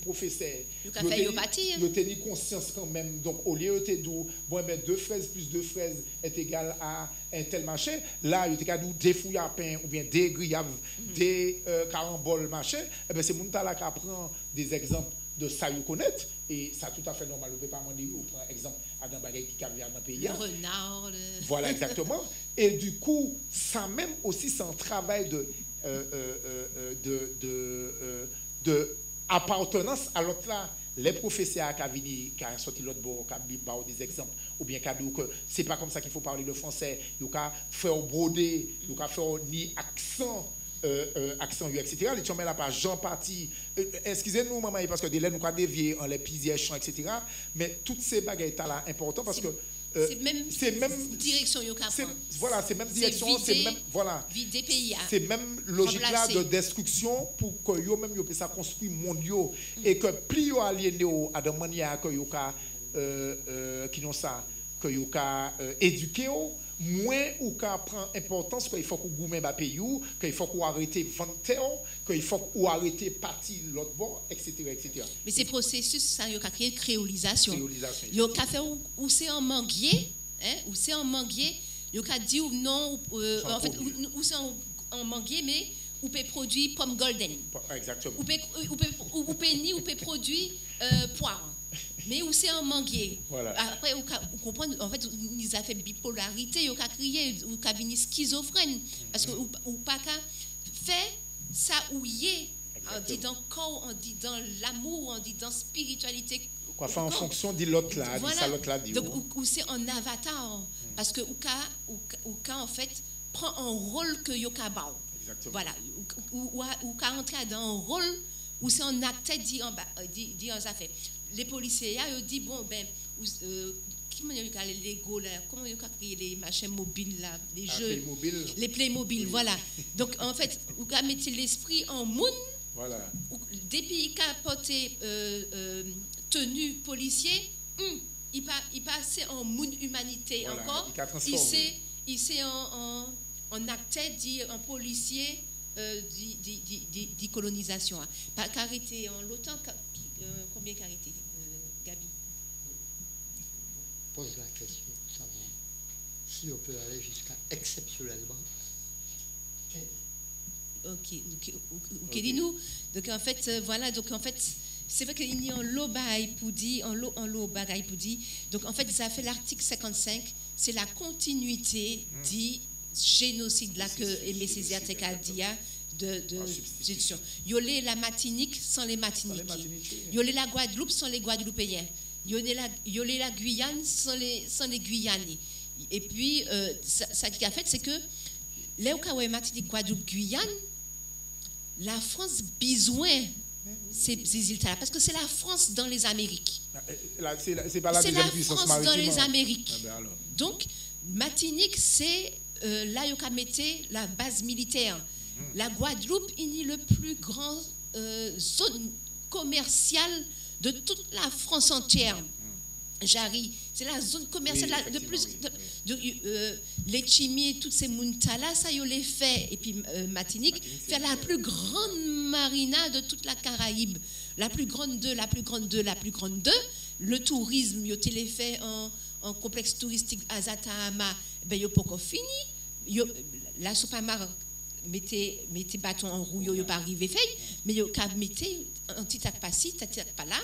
professeurs. Nous tenions conscience quand même. Donc, au lieu de dire, bon, ben, 2 fraises plus 2 fraises est égal à un tel machin, là, il y a des fouilles à pain ou bien des grillaves, des caramboles, machin. Eh bien, c'est mon là qui apprend des exemples de ça, vous connaissez. Et ça, tout à fait normal. Vous ne pouvez pas demander, vous prenez exemple à un bagage qui vient dans le pays. Le renard. Voilà, exactement. Et du coup, ça même aussi, c'est un travail de appartenance à l'autre là. Les professeurs qui ont sorti l'autre bord, qui ont des exemples, ou bien qui ont dit que ce n'est pas comme ça qu'il faut parler le français, ils ont fait broder, ils ont fait ni accent, etc. Les gens là pas Jean Parti. Excusez-nous, maman, parce que dès là, nous avons dévié en les pisiers, champs, etc. Mais toutes ces bagages là importants parce que. C'est même direction voilà, c'est même direction, c'est même voilà. Vider pays. C'est même logique là de destruction pour que yo même yo puisse construire mondiaux et que plus yo aliéné à de manière que yo qui non ça que yo éduquer moins ou qu'à prendre importance qu'il faut qu'on gourmet ba pays qu'il faut qu'on arrête vendre qu'il faut qu'on arrête partir l'autre bord, etc. Mais ces processus ça yo ka créer créolisation yo ka faire ou c'est en manguier ou c'est en manguier yo ka dit ou non en fait ou c'est en manguier mais ou peut produire pomme golden exactement ou peut produire poire. Mais où c'est un manguier. Voilà. Après, vous comprenez, en fait, ils ont fait bipolarité, ils ont crié, ils ont venir schizophrène. Parce que ou pas qu'à faire ça où y est, on dit dans le corps, on dit dans l'amour, on dit dans la spiritualité. Quoi faire en fonction de l'autre là, voilà. Ça l'autre là dit. Donc, où c'est un avatar. Parce que ou en fait, prend un rôle que yo ka bao. Exactement. Voilà. Ou ka entrer dans un rôle où c'est un acteur dit en affaire. Les policiers, ils disent, bon, ben, comment ils ont les Lego, là, comment ils ont créé les machines mobiles, là, les jeux, les Playmobil, voilà. Donc, en fait, vous mettez l'esprit en monde, voilà. Depuis qu'il a porté tenue policier, il passe en monde humanité voilà, encore, il s'est en acteur, dit en policier, de colonisation. Par carité en l'OTAN, combien carité, Gabi? Pose la question pour savoir si on peut aller jusqu'à exceptionnellement. Ok, dis-nous. Donc en fait, voilà, donc en fait, c'est vrai qu'il y a un lot bagaille pour dire, donc en fait, ça fait l'article 55, c'est la continuité du génocide là que Aimé Césaire a dit de substitution. Yolé la Martinique sans les Martiniquais. Yolé la Guadeloupe sans les Guadeloupéens. Yolé la Guyane sans les Guyanais. Et puis ça qui a fait c'est que les Martinique, Guadeloupe, Guyane, la France besoin ces îles-là parce que c'est la France dans les Amériques. C'est pas la deuxième puissance maritime. C'est la France dans les Amériques. Donc Martinique c'est là, il y a la base militaire. La Guadeloupe est le plus grand zone commerciale de toute la France entière. Jarry, c'est la zone commerciale de plus. Les Chimie, toutes ces Muntala, ça y les fait. Et puis Martinique fait la plus grande marina de toute la Caraïbe. La plus grande d'eux. Le tourisme, il y a fait en complexe touristique à Zatahama, ben il n'y a pas encore fini. La Sopamar mettez bâton en roue, il n'y a pas arrivé fait, mais il y a mettez un petit tac-passi, pas là,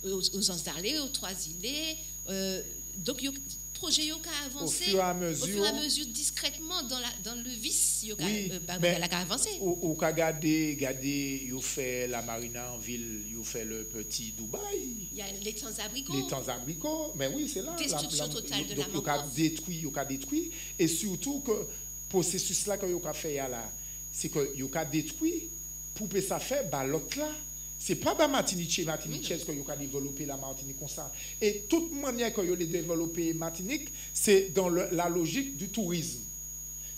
aux Anses d'Arlé, aux Trois-Îlets. Donc, le projet a avancé au fur et à mesure discrètement dans le vice, il a avancé. Au cas regardez, il fait la marina en ville, il fait le petit Dubaï. Il y a les temps abricots. Mais oui, c'est là. Destruction totale de la donc, il a détruit. Et surtout que le processus là que il a fait là, c'est que il a détruit pour que ça fait l'autre là. C'est pas Martinique que vous avez développé la Martinique comme ça. Et toute manière que vous avez développé Martinique, c'est dans la logique du tourisme.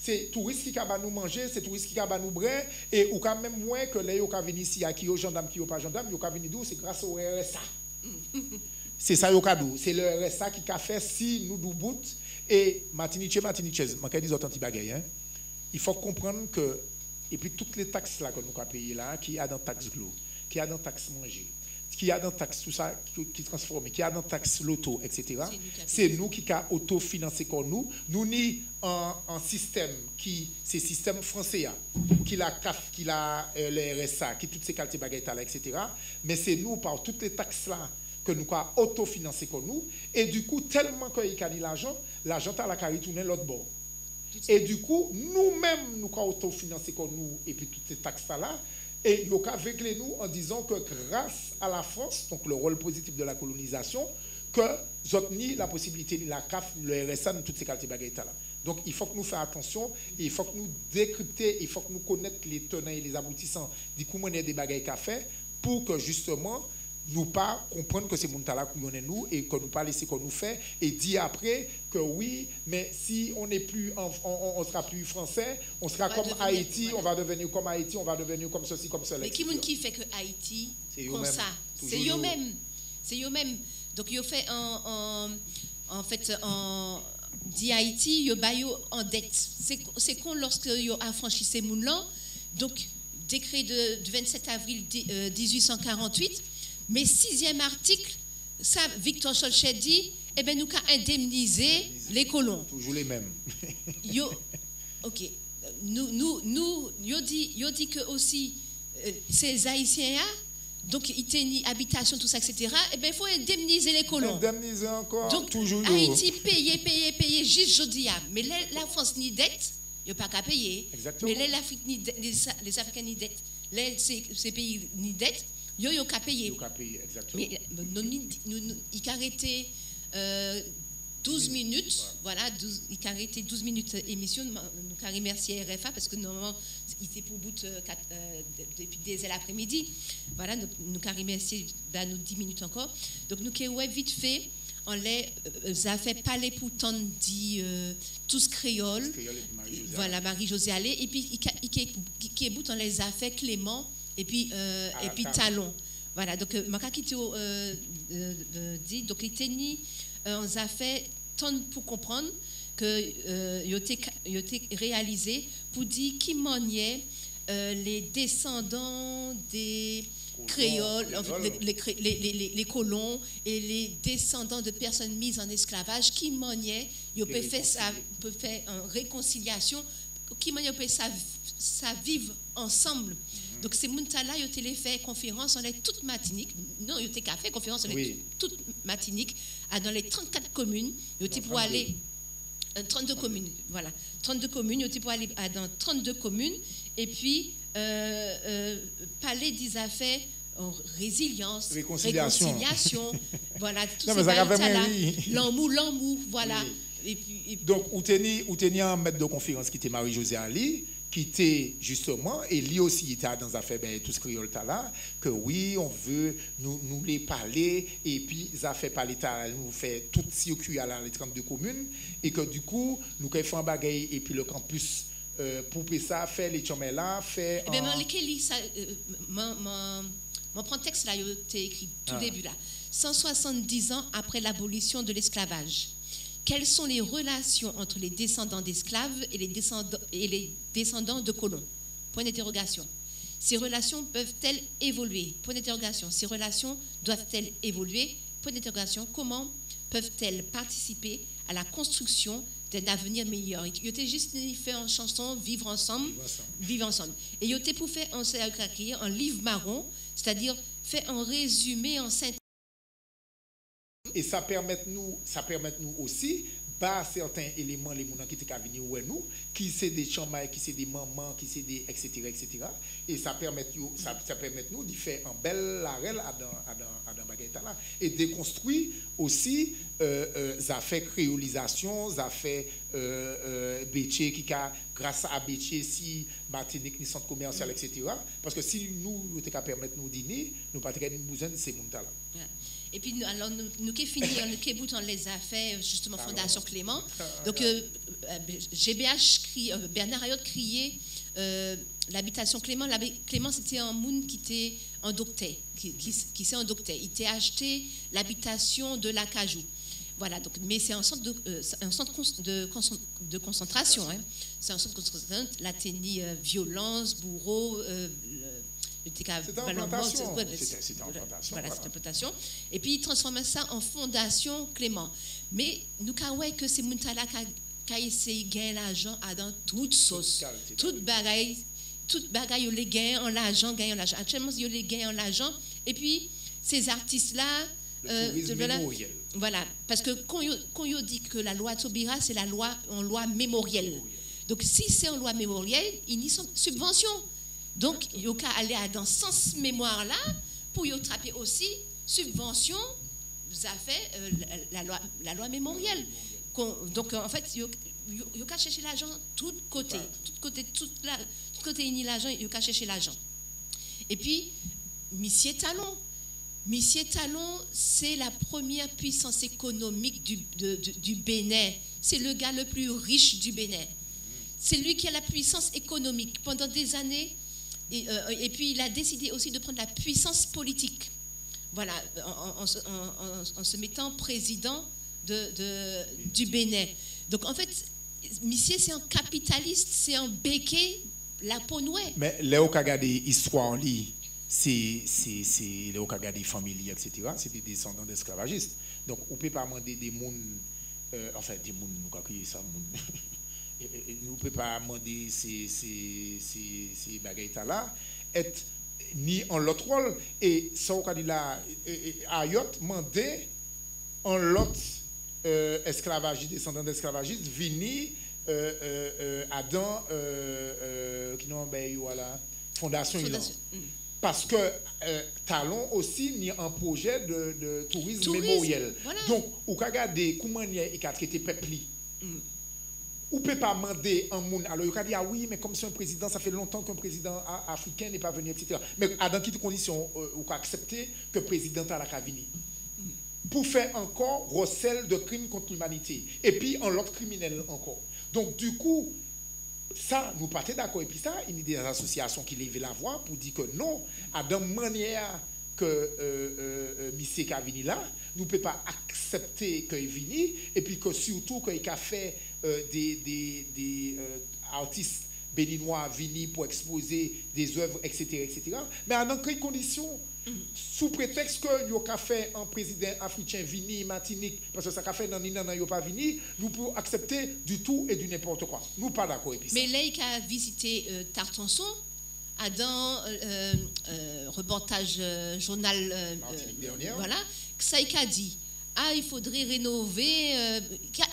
C'est touristes qui va nous manger, c'est touristes qui va nous boire, et ou quand même moins que les gens qui viennent ici, qui sont gendarmes, qui sont pas gendarmes, ils viennent d'où, c'est grâce au RSA. C'est ça, c'est le RSA qui a fait si nous nous bout. Et Martinique, je vais dire autant de bagages. Il faut comprendre que, et puis toutes les taxes là que nous avons payées là, qui y a dans taxe glo, qui y a dans taxe manger, qui y a dans taxe tout ça qui transforme, qui y a dans taxe loto, etc. C'est nous qui avons autofinancé comme nous ni un système qui c'est système français qui la CAF, qui la le RSA, qui toutes ces qualités bagages là, etc. Mais c'est nous par toutes les taxes là que nous avons autofinancé comme nous, et du coup tellement qu'il y a l'argent à la carré tourner l'autre bord. Et du coup, nous-mêmes, nous avons autofinancé comme nous, et puis toutes ces taxes-là, et nous avons réglé nous en disant que grâce à la France, donc le rôle positif de la colonisation, que nous avons ni la possibilité, ni la CAF, ni le RSA, ni toutes ces qualités bagages-là. Donc il faut que nous fassions attention, et il faut que nous décryptions, il faut que nous connaissions les tenants et les aboutissants du coup des bagages qu'a fait, pour que justement, nous pas comprendre que c'est Muntala qui est nous et que nous pas laisser qu'on nous fait et dire après que oui, mais si on n'est plus on sera plus français, on sera comme Haïti, on va devenir comme Haïti, on va devenir comme ceci, comme cela. Mais qui fait que Haïti comme ça, c'est eux-mêmes. Donc ils ont fait en fait dit Haïti, ils ont en dette. C'est con lorsque ils ont affranchi ces moun-là. Donc décret du 27 avril 1848. Mais 6e article, ça, Victor Cholchet dit, eh bien, nous avons indemnisé les colons. Toujours les mêmes. OK. Yo dit que aussi, ces Haïtiens, donc, ils tiennent habitation, tout ça, etc., eh bien, il faut indemniser les colons. Indemniser encore, donc, toujours. Haïti, payer, juste jeudi. Mais la France ni dette, il n'y a pas qu'à payer. Exactement. Mais l'Afrique, les Africains ni dette, ces pays ni dette, yo qu'à payer. Exactement. Mais il a arrêté 12 minutes, voilà, il a arrêté 12 minutes émission. Nous avons remercié RFA parce que normalement, il était pour bout depuis des heures l'après-midi. Voilà, nous avons remercié dans 10 minutes encore. Donc, nous avons vite fait, on les a fait parler pour tant dit tous créoles. Voilà, Marie-Josée Allé. Et puis, qui est bout, on les a fait Clément. Et puis Talon. Voilà, donc, donc il tenait, on a fait tant pour comprendre que il a été réalisé pour dire qui maniait les descendants des créoles, les colons et les descendants de personnes mises en esclavage, qui maniait, il peut faire ça, peut faire une réconciliation, qui maniait peut ça vivre ensemble. Donc, c'est Muntala, il a fait conférence, on est toute Martinique. Non, il a fait conférence, on est toute Martinique, dans les 34 communes. Il a pour aller. 32 communes, voilà. 32 communes, il a pour aller dans 32 communes. Et puis, parler des affaires, résilience, réconciliation. Voilà, tout ça. L'amour, voilà. Oui. Et puis, donc, où tenait un maître de conférence qui était Marie-Josée Ali, qui était justement, et lui aussi était dans les affaires, tout ce créole là, que oui, on veut nous les parler, et puis les affaires par l'État, nous fait tout circuit à les 32 communes, et que du coup, nous avons fait un bagage, et puis le campus, pour ça, faire les chômeurs là, faire. Eh bien, mon texte là, il était écrit tout début là. 170 ans après l'abolition de l'esclavage, quelles sont les relations entre les descendants d'esclaves et les descendants de colons? Point d'interrogation. Ces relations peuvent-elles évoluer? Point d'interrogation. Ces relations doivent-elles évoluer? Point d'interrogation. Comment peuvent-elles participer à la construction d'un avenir meilleur? Il était juste fait en chanson Vivre ensemble, vivre ensemble. Et il était pour faire un livre marron, c'est-à-dire faire un résumé en synthèse. Et ça permet nous aussi par certains éléments les gens qui étaient venir ouais nous qui c'est des chamailles, qui c'est des mamans, qui c'est des etc. Et ça permet nous de faire un bel larel à dans baguette là et déconstruire aussi ça fait créolisation, ça fait Bétier qui grâce à Bétier si Martinique ni centre commercial etc. parce que si nous était permettre nous dîner nous pas très besoin de ces monde là. Et puis, alors, nous qui finissons, nous qui boutons les affaires, justement, Fondation Clément. Donc, Bernard Ayotte criait l'habitation Clément. Clément, c'était un monde qui était en docteur, qui s'est en docteur. Il était acheté l'habitation de l'Acajou. Voilà, donc, mais c'est un centre de concentration. Hein. C'est un centre de concentration, la tenue violence, bourreau, c'était en plantation. Voilà, c'était en plantation. Et puis, il transformait ça en Fondation Clément. Mais nous avons que ces gens-là qui essayent de gagner l'argent dans toute sauce. Toute bagaille, ils les gagnent en l'argent, Actuellement, ils les gagnent en argent. Et puis, ces artistes-là... voilà, parce que quand ils disent que la loi Taubira, c'est la loi en loi mémorielle. Donc, si c'est en loi mémorielle, ils n'y sont subvention. Donc, il y a aller dans ce sens mémoire-là pour y attraper aussi subvention, vous avez fait la loi mémorielle. Donc, en fait, il y a chercher l'argent tout côté, tout côté ni l'argent, il y a chercher l'argent. Et puis, Monsieur Talon, c'est la première puissance économique du Bénin. C'est le gars le plus riche du Bénin. C'est lui qui a la puissance économique pendant des années. Et puis, il a décidé aussi de prendre la puissance politique. Voilà, en se mettant président du Bénin. Donc, en fait, monsieur, c'est un capitaliste, c'est un béquet, la peau noire. Mais Léo Kagade, histoire en lit, c'est Léo Kagade, famille, etc., c'est des descendants d'esclavagistes. Donc, on ne peut pas demander des gens, enfin, des gens, nous avons créé ça, nous ne pouvons pas demander ces bagailles-là, être ni en l'autre rôle. Et ça, on dit là, Ayotte demandait en l'autre esclavagiste, descendant d'esclavagistes, venir à dans qui n'ont voilà, Fondation Ilan. Parce que Talon aussi ni un projet de tourisme mémoriel. Voilà. Donc, on peut regarder comment il a traité peuple. Ou peut pas demander un monde. Alors, il a dit, ah oui, mais comme c'est un président, ça fait longtemps qu'un président africain n'est pas venu, etc. Mais dans quelles conditions on peut accepter que le président a la venir pour faire encore recel de crimes contre l'humanité. Et puis, en l'autre criminel encore. Donc, du coup, ça, nous partons d'accord. Et puis ça, il y a des associations qui lèvent la voix pour dire que non, à d'une manière que M. Kavini là, nous ne pouvons pas accepter qu'il vienne et puis que surtout qu'il a fait des artistes béninois venir pour exposer des œuvres, etc. Mais dans quelles conditions? Sous prétexte que nous avons fait un président africain venir Martinique, parce que ça a fait dans Nina, nous pas venir, nous pouvons accepter du tout et du n'importe quoi. Nous pas d'accord. Mais là, il a visité Tartanson. Dans reportage journal voilà, ça il a dit il faudrait rénover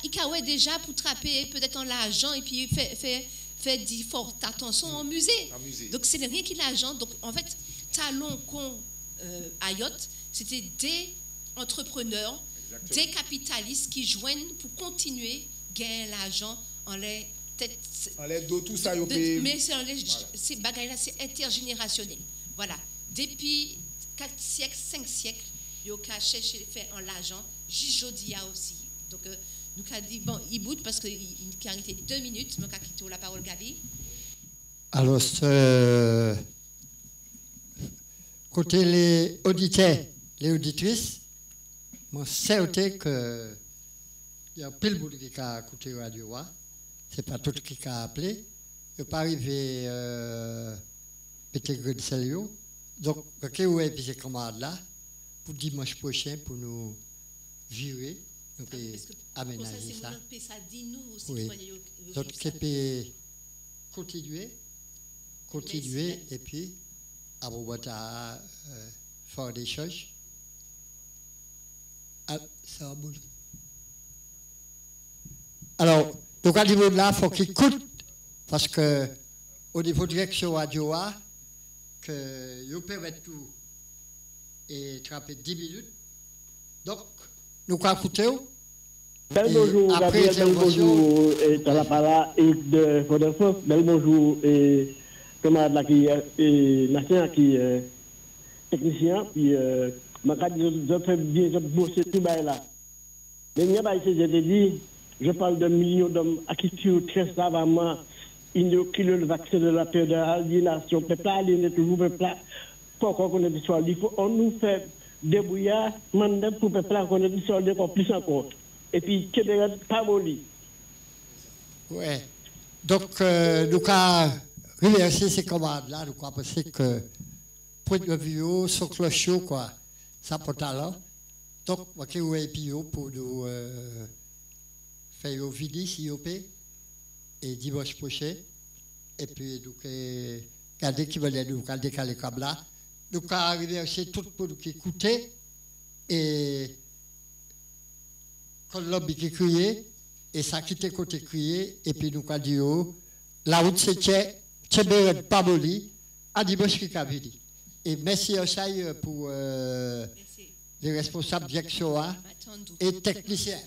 il a déjà pour trapper peut-être en l'argent et puis fait dit fort attention en musée. Donc c'est rien qui l'argent. Donc en fait Talon Ayotte, c'était des entrepreneurs. Exactement. Des capitalistes qui joignent pour continuer gagner l'argent en les tout ça, mais ces bagailles-là, c'est intergénérationnel. Voilà. Depuis 4 siècles, 5 siècles, il y a cherché à faire en l'argent, Jijodia aussi. Donc, nous avons dit, bon, il bout parce qu'il a arrêté 2 minutes, nous avons quitté la parole, Gabi. Alors, côté les auditeurs, les auditrices, moi, c'est que il y a plein de monde qui a écouté la radio. Ce n'est pas tout qui a appelé. Il n'est pas arrivé Peter Grenselio. Donc, quand vous avez ces commandes là, pour dimanche prochain, pour nous virer, donc aménager ça. Oui. Donc, c'est continuer et puis, à faire des choses. Ça va bouger. Alors, donc à niveau de là, il faut qu'il écoute, parce que au niveau de direction radio, que vous permettez tout et trapper 10 minutes. Donc, nous allons écouter. Bel bonjour, Gabriel, bel bonjour, dans la parole et de Fondation, bel bonjour, et camarade là qui est national, qui est technicien, puis je fais bien, je bosse tout là. Mais je dit, je parle de millions d'hommes à qui tuent très savamment, inoculent le vaccin de la peur de l'aliénation, peuple aliéné toujours, peuple pourquoi qu'on ait l'histoire, il faut, on nous fait débrouillard, mandem pour peuple qu'on ait l'histoire encore plus encore. Et puis, Québec, pas moli. Oui. Donc, nous avons remercié ces commandes-là, nous avons pensé que pour le vidéo, sur cloche, quoi, ça pour talent. Donc, moi, je vais pour nous faire au vidi, si vous plaît, et dimanche prochain. Et puis, nous regardez qui veulent nous décaler comme là. Nous avons remercié tout le monde qui écoutait. Et quand l'homme qui criait, et ça qui était côté crié, et puis nous avons dit, la route c'est Tchéberet Paboli, à dimanche qui a venu. Et merci Ochaï pour les responsables direction et techniciens.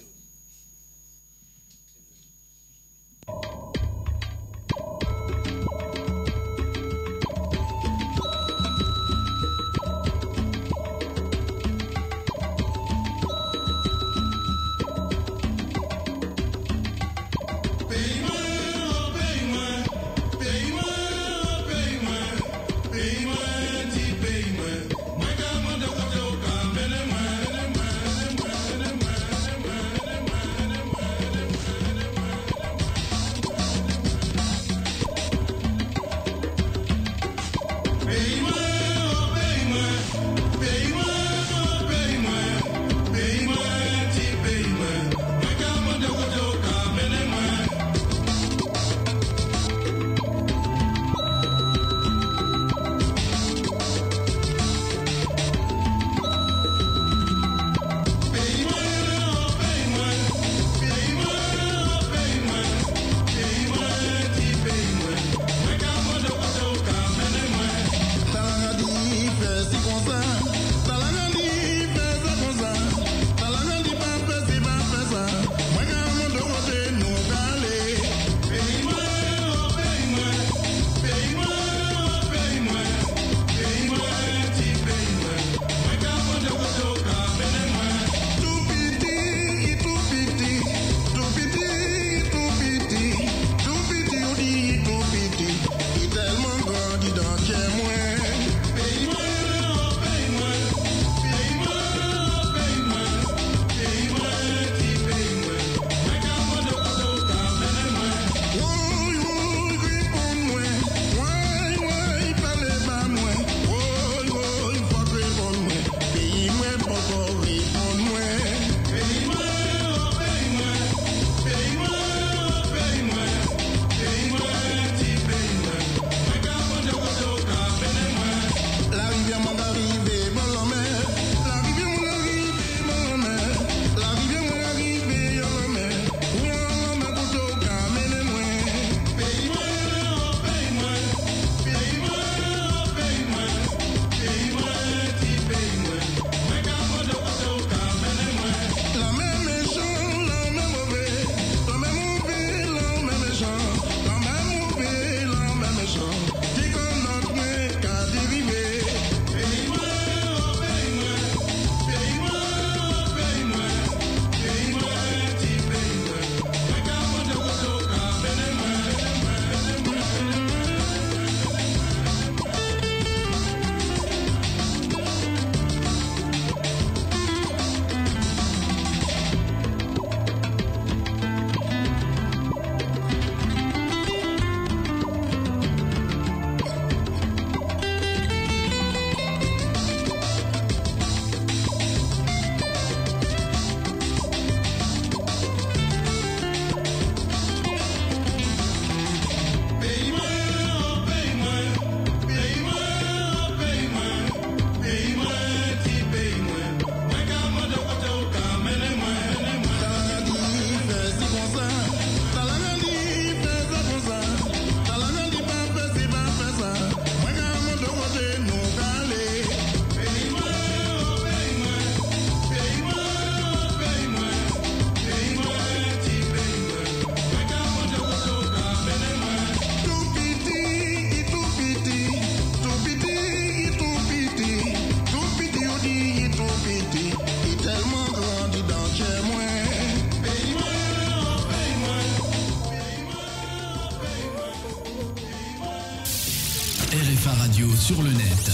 RFA Radio sur le net.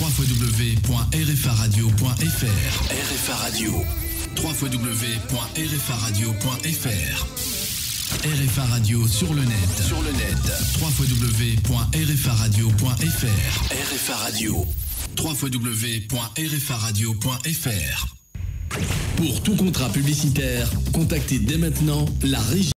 www.rfaradio.fr. RFA Radio. www.rfaradio.fr. RFA Radio sur le net. www.rfaradio.fr. RFA Radio. www.rfaradio.fr. Pour tout contrat publicitaire, contactez dès maintenant la régie.